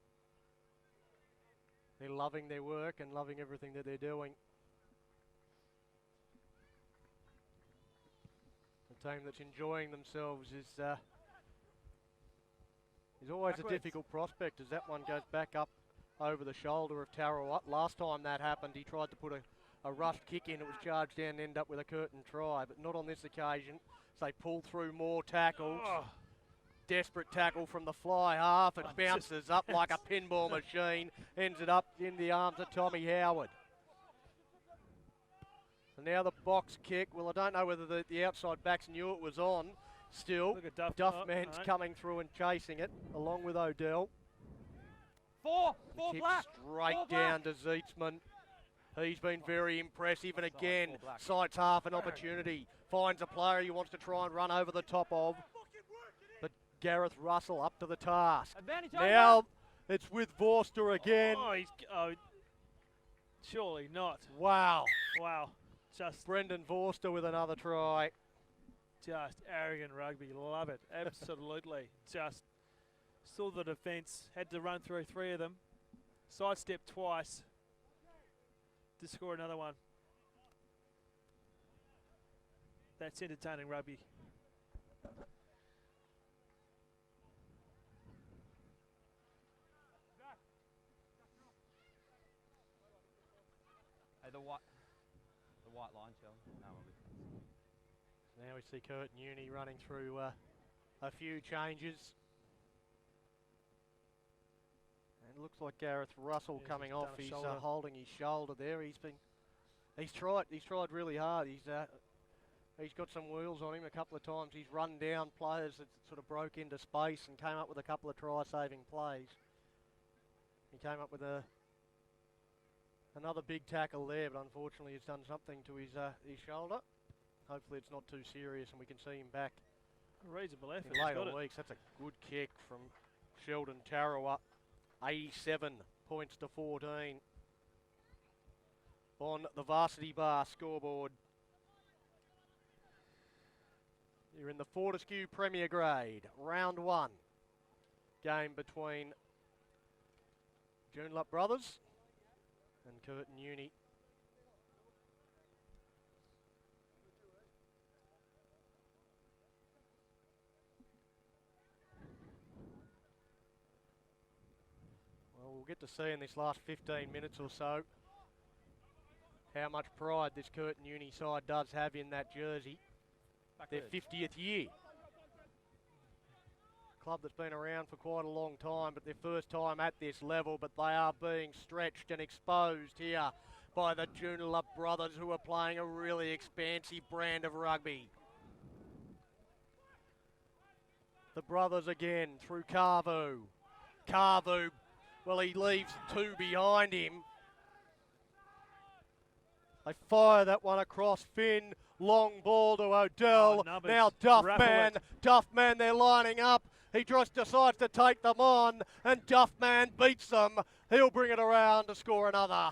They're loving their work and loving everything that they're doing. The team that's enjoying themselves is always Backwards. a difficult prospect, as that one goes back up over the shoulder of Tarawat. Last time that happened, he tried to put a rushed kick in. It was charged down and ended up with a Curtin try, but not on this occasion. So they pull through more tackles. Oh, desperate tackle from the fly half. It bounces up like a pinball machine. Ends it up in the arms of Tommy Howard. And now the box kick. Well, I don't know whether the outside backs knew it was on. Still, Look at Duffman's no. coming through and chasing it, along with Odell. Four Kick black. straight Four down to Zeetzman. He's been very impressive, and again, sights half an opportunity. Finds a player he wants to try and run over the top of. But Gareth Russell up to the task. Advantage Now over. it's with Vorster again. Oh, surely not. Wow. Wow. Just Brendan Vorster with another try. arrogant rugby. Love it. Absolutely. Just saw the defence. Had to run through 3 of them. Sidestep twice to score another one. That's entertaining rugby. Hey, the white line, Shell. No, Now we see Curtin Uni running through a few changes. And it looks like Gareth Russell Yeah, coming he's off. done a He's shoulder. holding his shoulder there. He's tried really hard. He's got some wheels on him a couple of times. He's run down players that sort of broke into space and came up with a couple of try-saving plays. He came up with another big tackle there, but unfortunately he's done something to his shoulder. Hopefully it's not too serious and we can see him back A reasonable effort. in He's got later it. weeks. That's a good kick from Sheldon Tarawa. 87 points to 14 on the Varsity Bar scoreboard. You're in the Fortescue Premier Grade, round 1. Game between Joondalup Brothers and Curtin Uni. Well, we'll get to see in this last 15 minutes or so how much pride this Curtin Uni side does have in that jersey. Their 50th year. Club that's been around for quite a long time, but their first time at this level, but they are being stretched and exposed here by the Joondalup brothers, who are playing a really expansive brand of rugby. The brothers again through Carvu. Carvu, well, he leaves 2 behind him. They fire that one across Finn. Long ball to Odell. Oh, numbers. Now Raffle Duffman. it. Duffman, they're lining up. He just decides to take them on, and Duffman beats them. He'll bring it around to score another.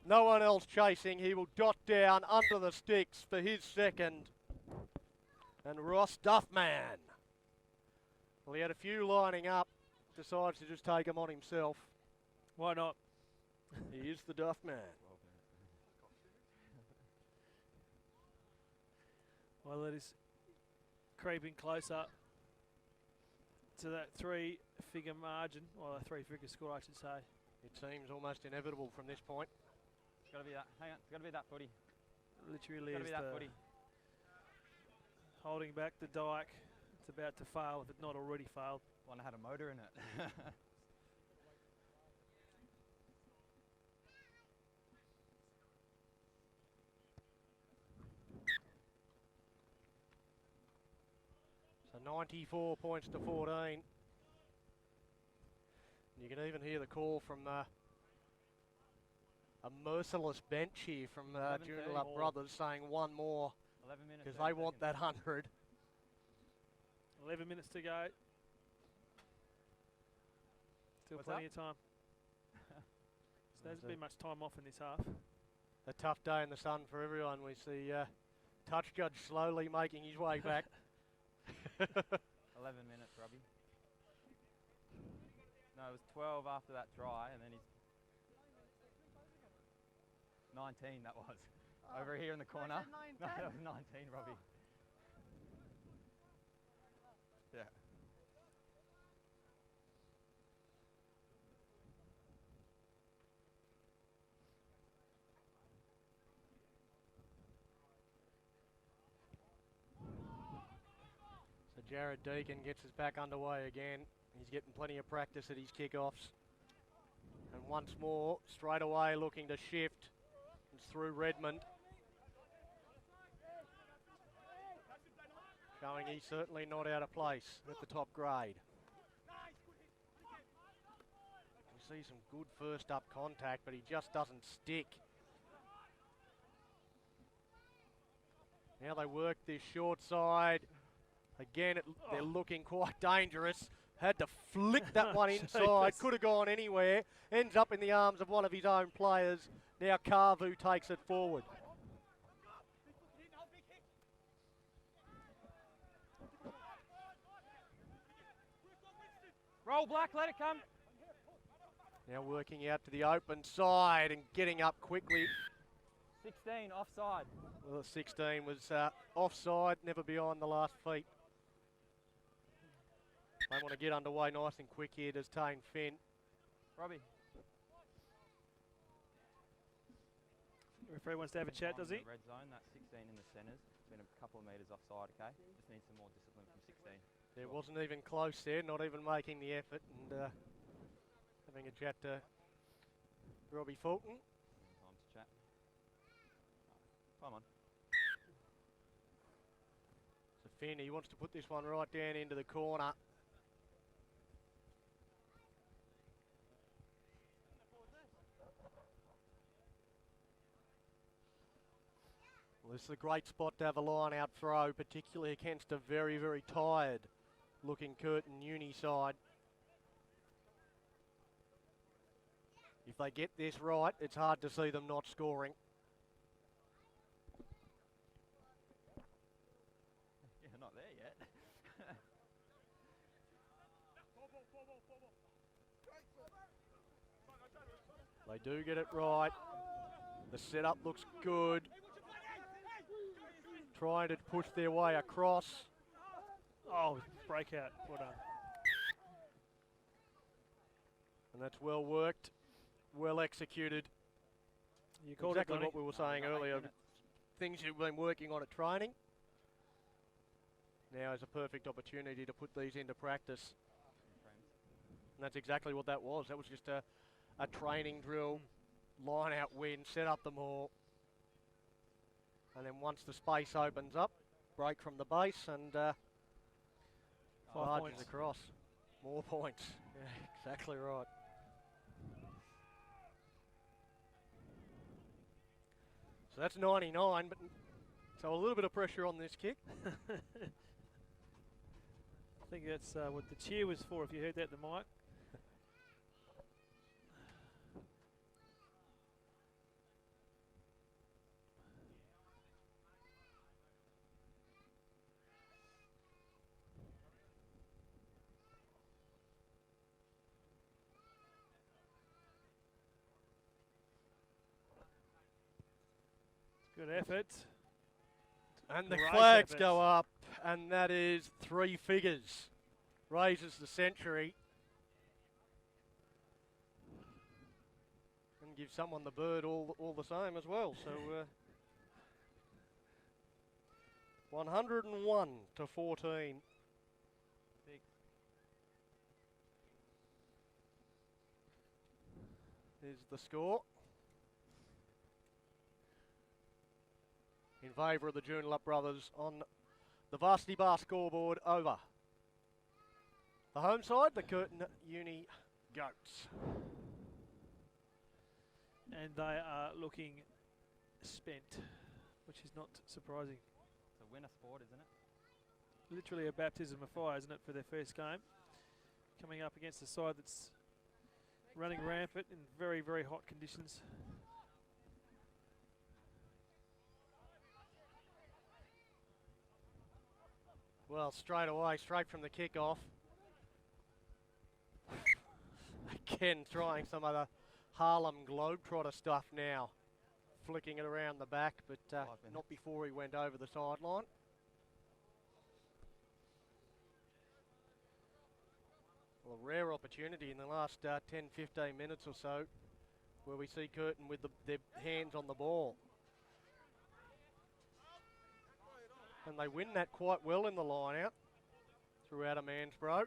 No one else chasing. He will dot down under the sticks for his second. And Ross Duffman. Well, he had a few lining up. Decides to just take them on himself. Why not? He is the Duffman. Well, it is creeping closer to that 3-figure margin, or a 3-figure score, I should say. It seems almost inevitable from this point. It's got to be that. Hang on. It's got to be that footy. Literally It's got to is be that the footy. holding back the Dyke. It's about to fail, if it not already failed. One that had a motor in it. So 94 points to 14. You can even hear the call from a merciless bench here from 11:30 Joondalup more. brothers, saying one more 11 minutes. because 30 they want seconds. that 100. 11 minutes to go. Still What's plenty up? of time. So there hasn't been much time off in this half. A tough day in the sun for everyone. We see touch judge slowly making his way back. 11 minutes, Robbie. No, it was 12 after that try, and then he's 19. That was over here in the corner. No, that was 19, Robbie. Yeah. Jared Deacon gets us back underway again. He's getting plenty of practice at his kickoffs. And once more, straight away looking to shift. It's through Redmond. Showing he's certainly not out of place at the top grade. You see some good first up contact, but he just doesn't stick. Now they work this short side. Again, they're looking quite dangerous. Had to flick that one inside. Could have gone anywhere. Ends up in the arms of one of his own players. Now Carvu takes it forward. Roll Black, let it come. Now working out to the open side and getting up quickly. 16, offside. Well, 16 was offside, never beyond the last feet. They want to get underway nice and quick here, does Tane Finn. Robbie. Referee wants to have a chat, does he? Red zone, that's 16 in the centres. Been a couple of metres offside, okay? Just need some more discipline from 16. There wasn't even close there, not even making the effort, and having a chat to Robbie Fulton. Time to chat. Come on. So Finn, he wants to put this one right down into the corner. Well, this is a great spot to have a line-out throw, particularly against a very, very tired-looking Curtin Uni side. If they get this right, it's hard to see them not scoring. Yeah, not there yet. They do get it right. The setup looks good. Trying to push their way across. Oh, breakout. Well done. And that's well worked, well executed. You called Exactly it, Donnie. what we were saying earlier. Things you've been working on at training. Now is a perfect opportunity to put these into practice. And that's exactly what that was. That was just a training drill, line out win, set up them all. And then once the space opens up, break from the base and 5 barges points. across. More points. Yeah, exactly right. So that's 99, but so a little bit of pressure on this kick. I think that's what the cheer was for, if you heard that, the mic. Good effort. And the Great flags effort. go up, and that is 3 figures. Raises the century. And gives someone the bird all the same as well. So 101 to 14. Big. Is the score. In favour of the Joondalup brothers on the Varsity Bar scoreboard over. The home side, the Curtin Uni Goats. And they are looking spent, which is not surprising. It's a winner sport, isn't it? Literally a baptism of fire, isn't it, for their first game? Coming up against a side that's running rampant in very, very hot conditions. Well, straight away, straight from the kick-off. Again, trying some of the Harlem Globetrotter stuff now. Flicking it around the back, but not before he went over the sideline. Well, a rare opportunity in the last 10-15 minutes or so where we see Curtin with their hands on the ball. And they win that quite well in the line-out. throughout a man's bro.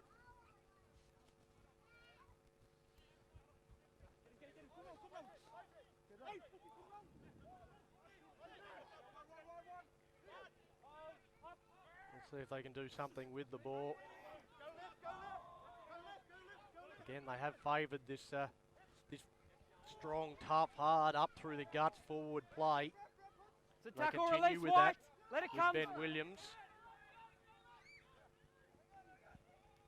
Let's see if they can do something with the ball. Again, they have favoured this this strong, tough, hard, up through the guts forward play. It's a They tackle continue release, with White. that Let it with come. Ben Williams.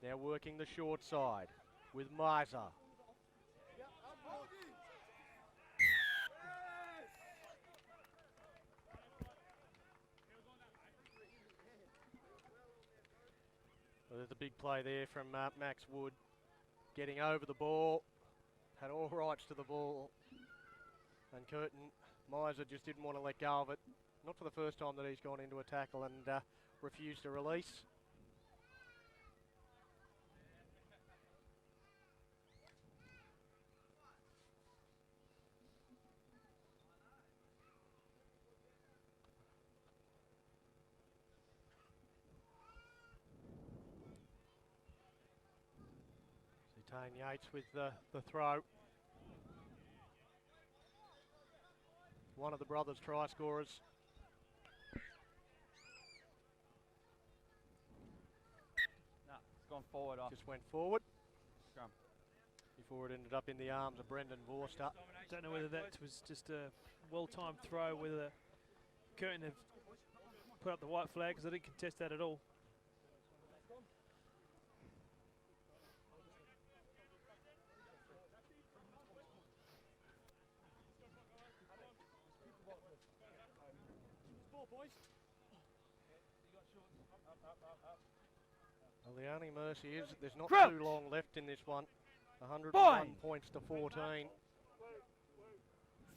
Now working the short side with Miser. Well, there's a big play there from Max Wood. Getting over the ball. Had all rights to the ball. And Curtin, Miser just didn't want to let go of it. Not for the first time that he's gone into a tackle and refused to release. Tane Yates with the throw. One of the brothers try scorers. No, it's gone forward off. Just went forward. Scrum. Before it ended up in the arms of Brendan Vorster. Don't know whether that was just a well-timed throw, whether Curtin have put up the white flag, because I didn't contest that at all. Well, the only mercy is that there's not Crouch. too long left in this one. 101 points to 14.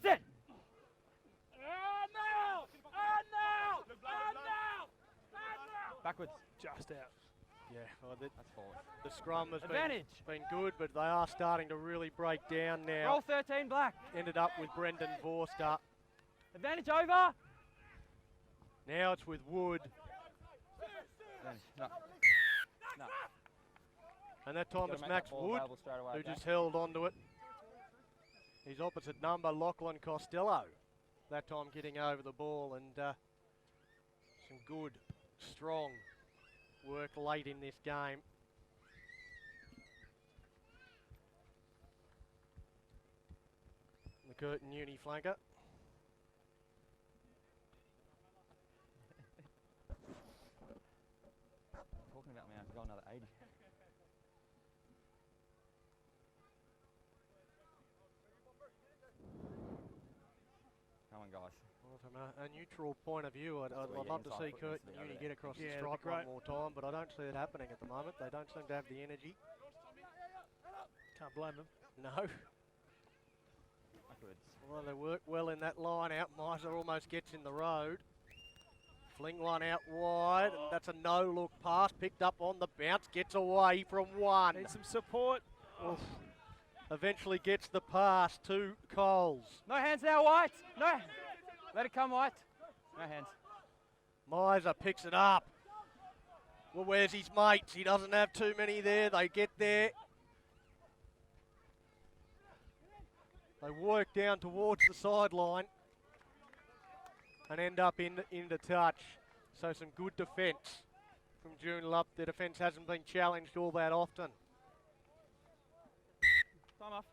Sit. Backwards. Just out. Yeah, well, That's forward. the scrum has Advantage. been good, but they are starting to really break down now. Roll 13 black. Ended up with Brendan Vorster. Advantage over. Now it's with Wood. No. No. And that time Gotta it's make Max that ball Wood available straight away, who okay? just held onto it. His opposite number, Lachlan Costello. That time getting over the ball, and some good, strong work late in this game. The Curtin Uni flanker. Talking about me, I have to go another 80. Come on, guys. Well, from a neutral point of view, I'd where love your to see inside foot needs to Curtin be over Uni there. get across Yeah, the that'd be stripe one great. more time, but I don't see it happening at the moment. They don't seem to have the energy. Can't blame them. No. Backwards. Well, they work well in that line out. Miser almost gets in the road. Fling one out wide, and that's a no-look pass. Picked up on the bounce, gets away from one. Need some support. Oof. Eventually gets the pass to Coles. No hands now, White. No. Let it come, White. No hands. Miser picks it up. Well, where's his mates? He doesn't have too many there. They get there. They work down towards the sideline and end up into touch. So some good defence from Joondalup. The defence hasn't been challenged all that often. Time off.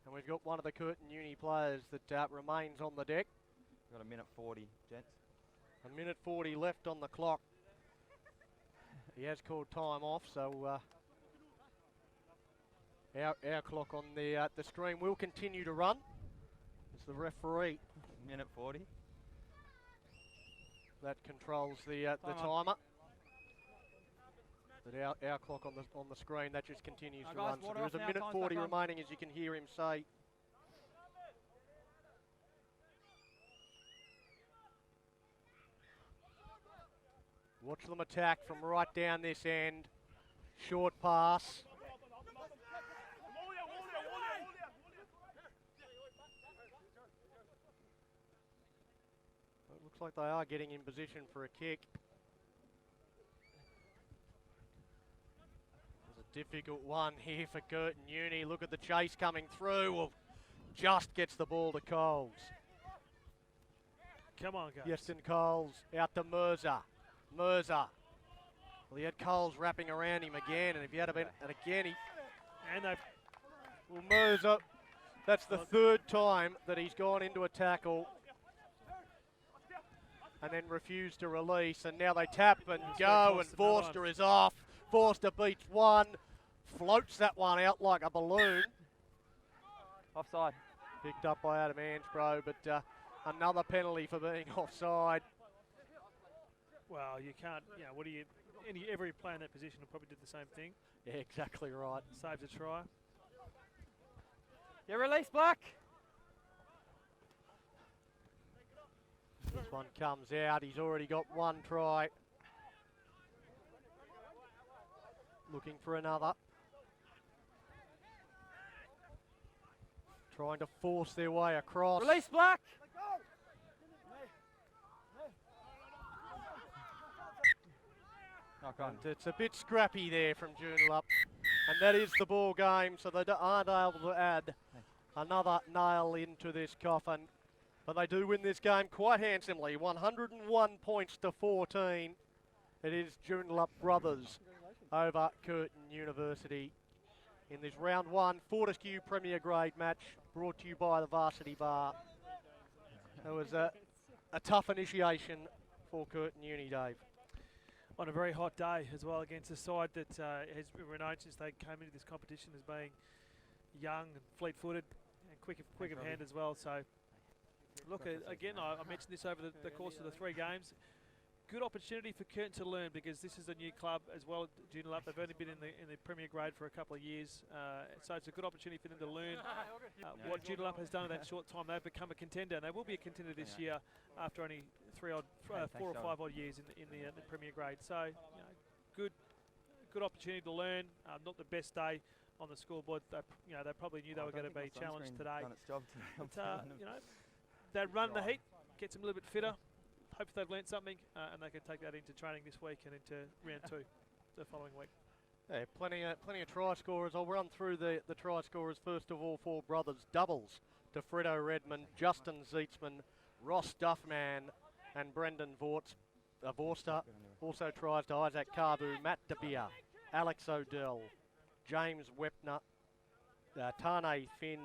And we've got one of the Curtin Uni players that remains on the deck. Got a minute 40, gents. A minute 40 left on the clock. He has called time off, so our clock on the screen will continue to run. It's the referee Minute 40. that controls the timer. But our clock on the screen, that just continues Now to guys, run. So water there is off a now, minute time's 40 back on. remaining, as you can hear him say. Watch them attack from right down this end. Short pass. It looks like they are getting in position for a kick. difficult one here for Curtin Uni. Look at the chase coming through. Well, just gets the ball to Coles. Come on, guys. Yeston Coles out to Mirza. Well, he had Coles wrapping around him again, and if he had been, and again he... And they've... Well, Mirza, that's the third time that he's gone into a tackle and then refused to release, and now they tap and go, and Forster is off. Forster beats one, floats that one out like a balloon. Offside. Picked up by Adam Ansbro, but another penalty for being offside. Well, you can't, what do you... Every player in that position will probably do the same thing. Yeah, exactly right. Saves a try. Yeah, release, Black. This one comes out. He's already got one try. Looking for another. Trying to force their way across. Release, Black. Knock on. And it's a bit scrappy there from Joondalup. And that is the ball game, so they aren't able to add another nail into this coffin. But they do win this game quite handsomely, 101 points to 14. It is Joondalup Brothers over Curtin University in this round one Fortescue Premier Grade match brought to you by the Varsity Bar. It was a tough initiation for Curtin Uni, Dave. On a very hot day as well against a side that has been renowned since they came into this competition as being young and fleet-footed and quick of hand as well. So, look, again, I mentioned this over the course of the 3 games. Good opportunity for Curtin to learn, because this is a new club as well. Joondalup, they've only been in the Premier Grade for a couple of years, so it's a good opportunity for them to learn what Joondalup has done in that short time. They've become a contender, and they will be a contender this year after only 4 or 5 odd years in the Premier Grade. So, good opportunity to learn. Not the best day on the scoreboard. They probably knew they were going to be challenged today. But, they run the heat, gets them a little bit fitter. Hope they've learnt something, and they can take that into training this week and into round 2 the following week. Yeah, plenty of try scorers. I'll run through the try scorers first of all for Brothers. Doubles to Fredo Redmond, Justin Zeetzman, Ross Duffman and Brendan Vorster. Also tries to Isaac Carbu, Matt DeBeer, Alex Odell, James Wepner, Tane Finn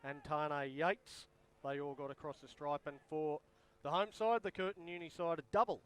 and Tane Yates. They all got across the stripe, and for the home side, the Curtin Uni side, a double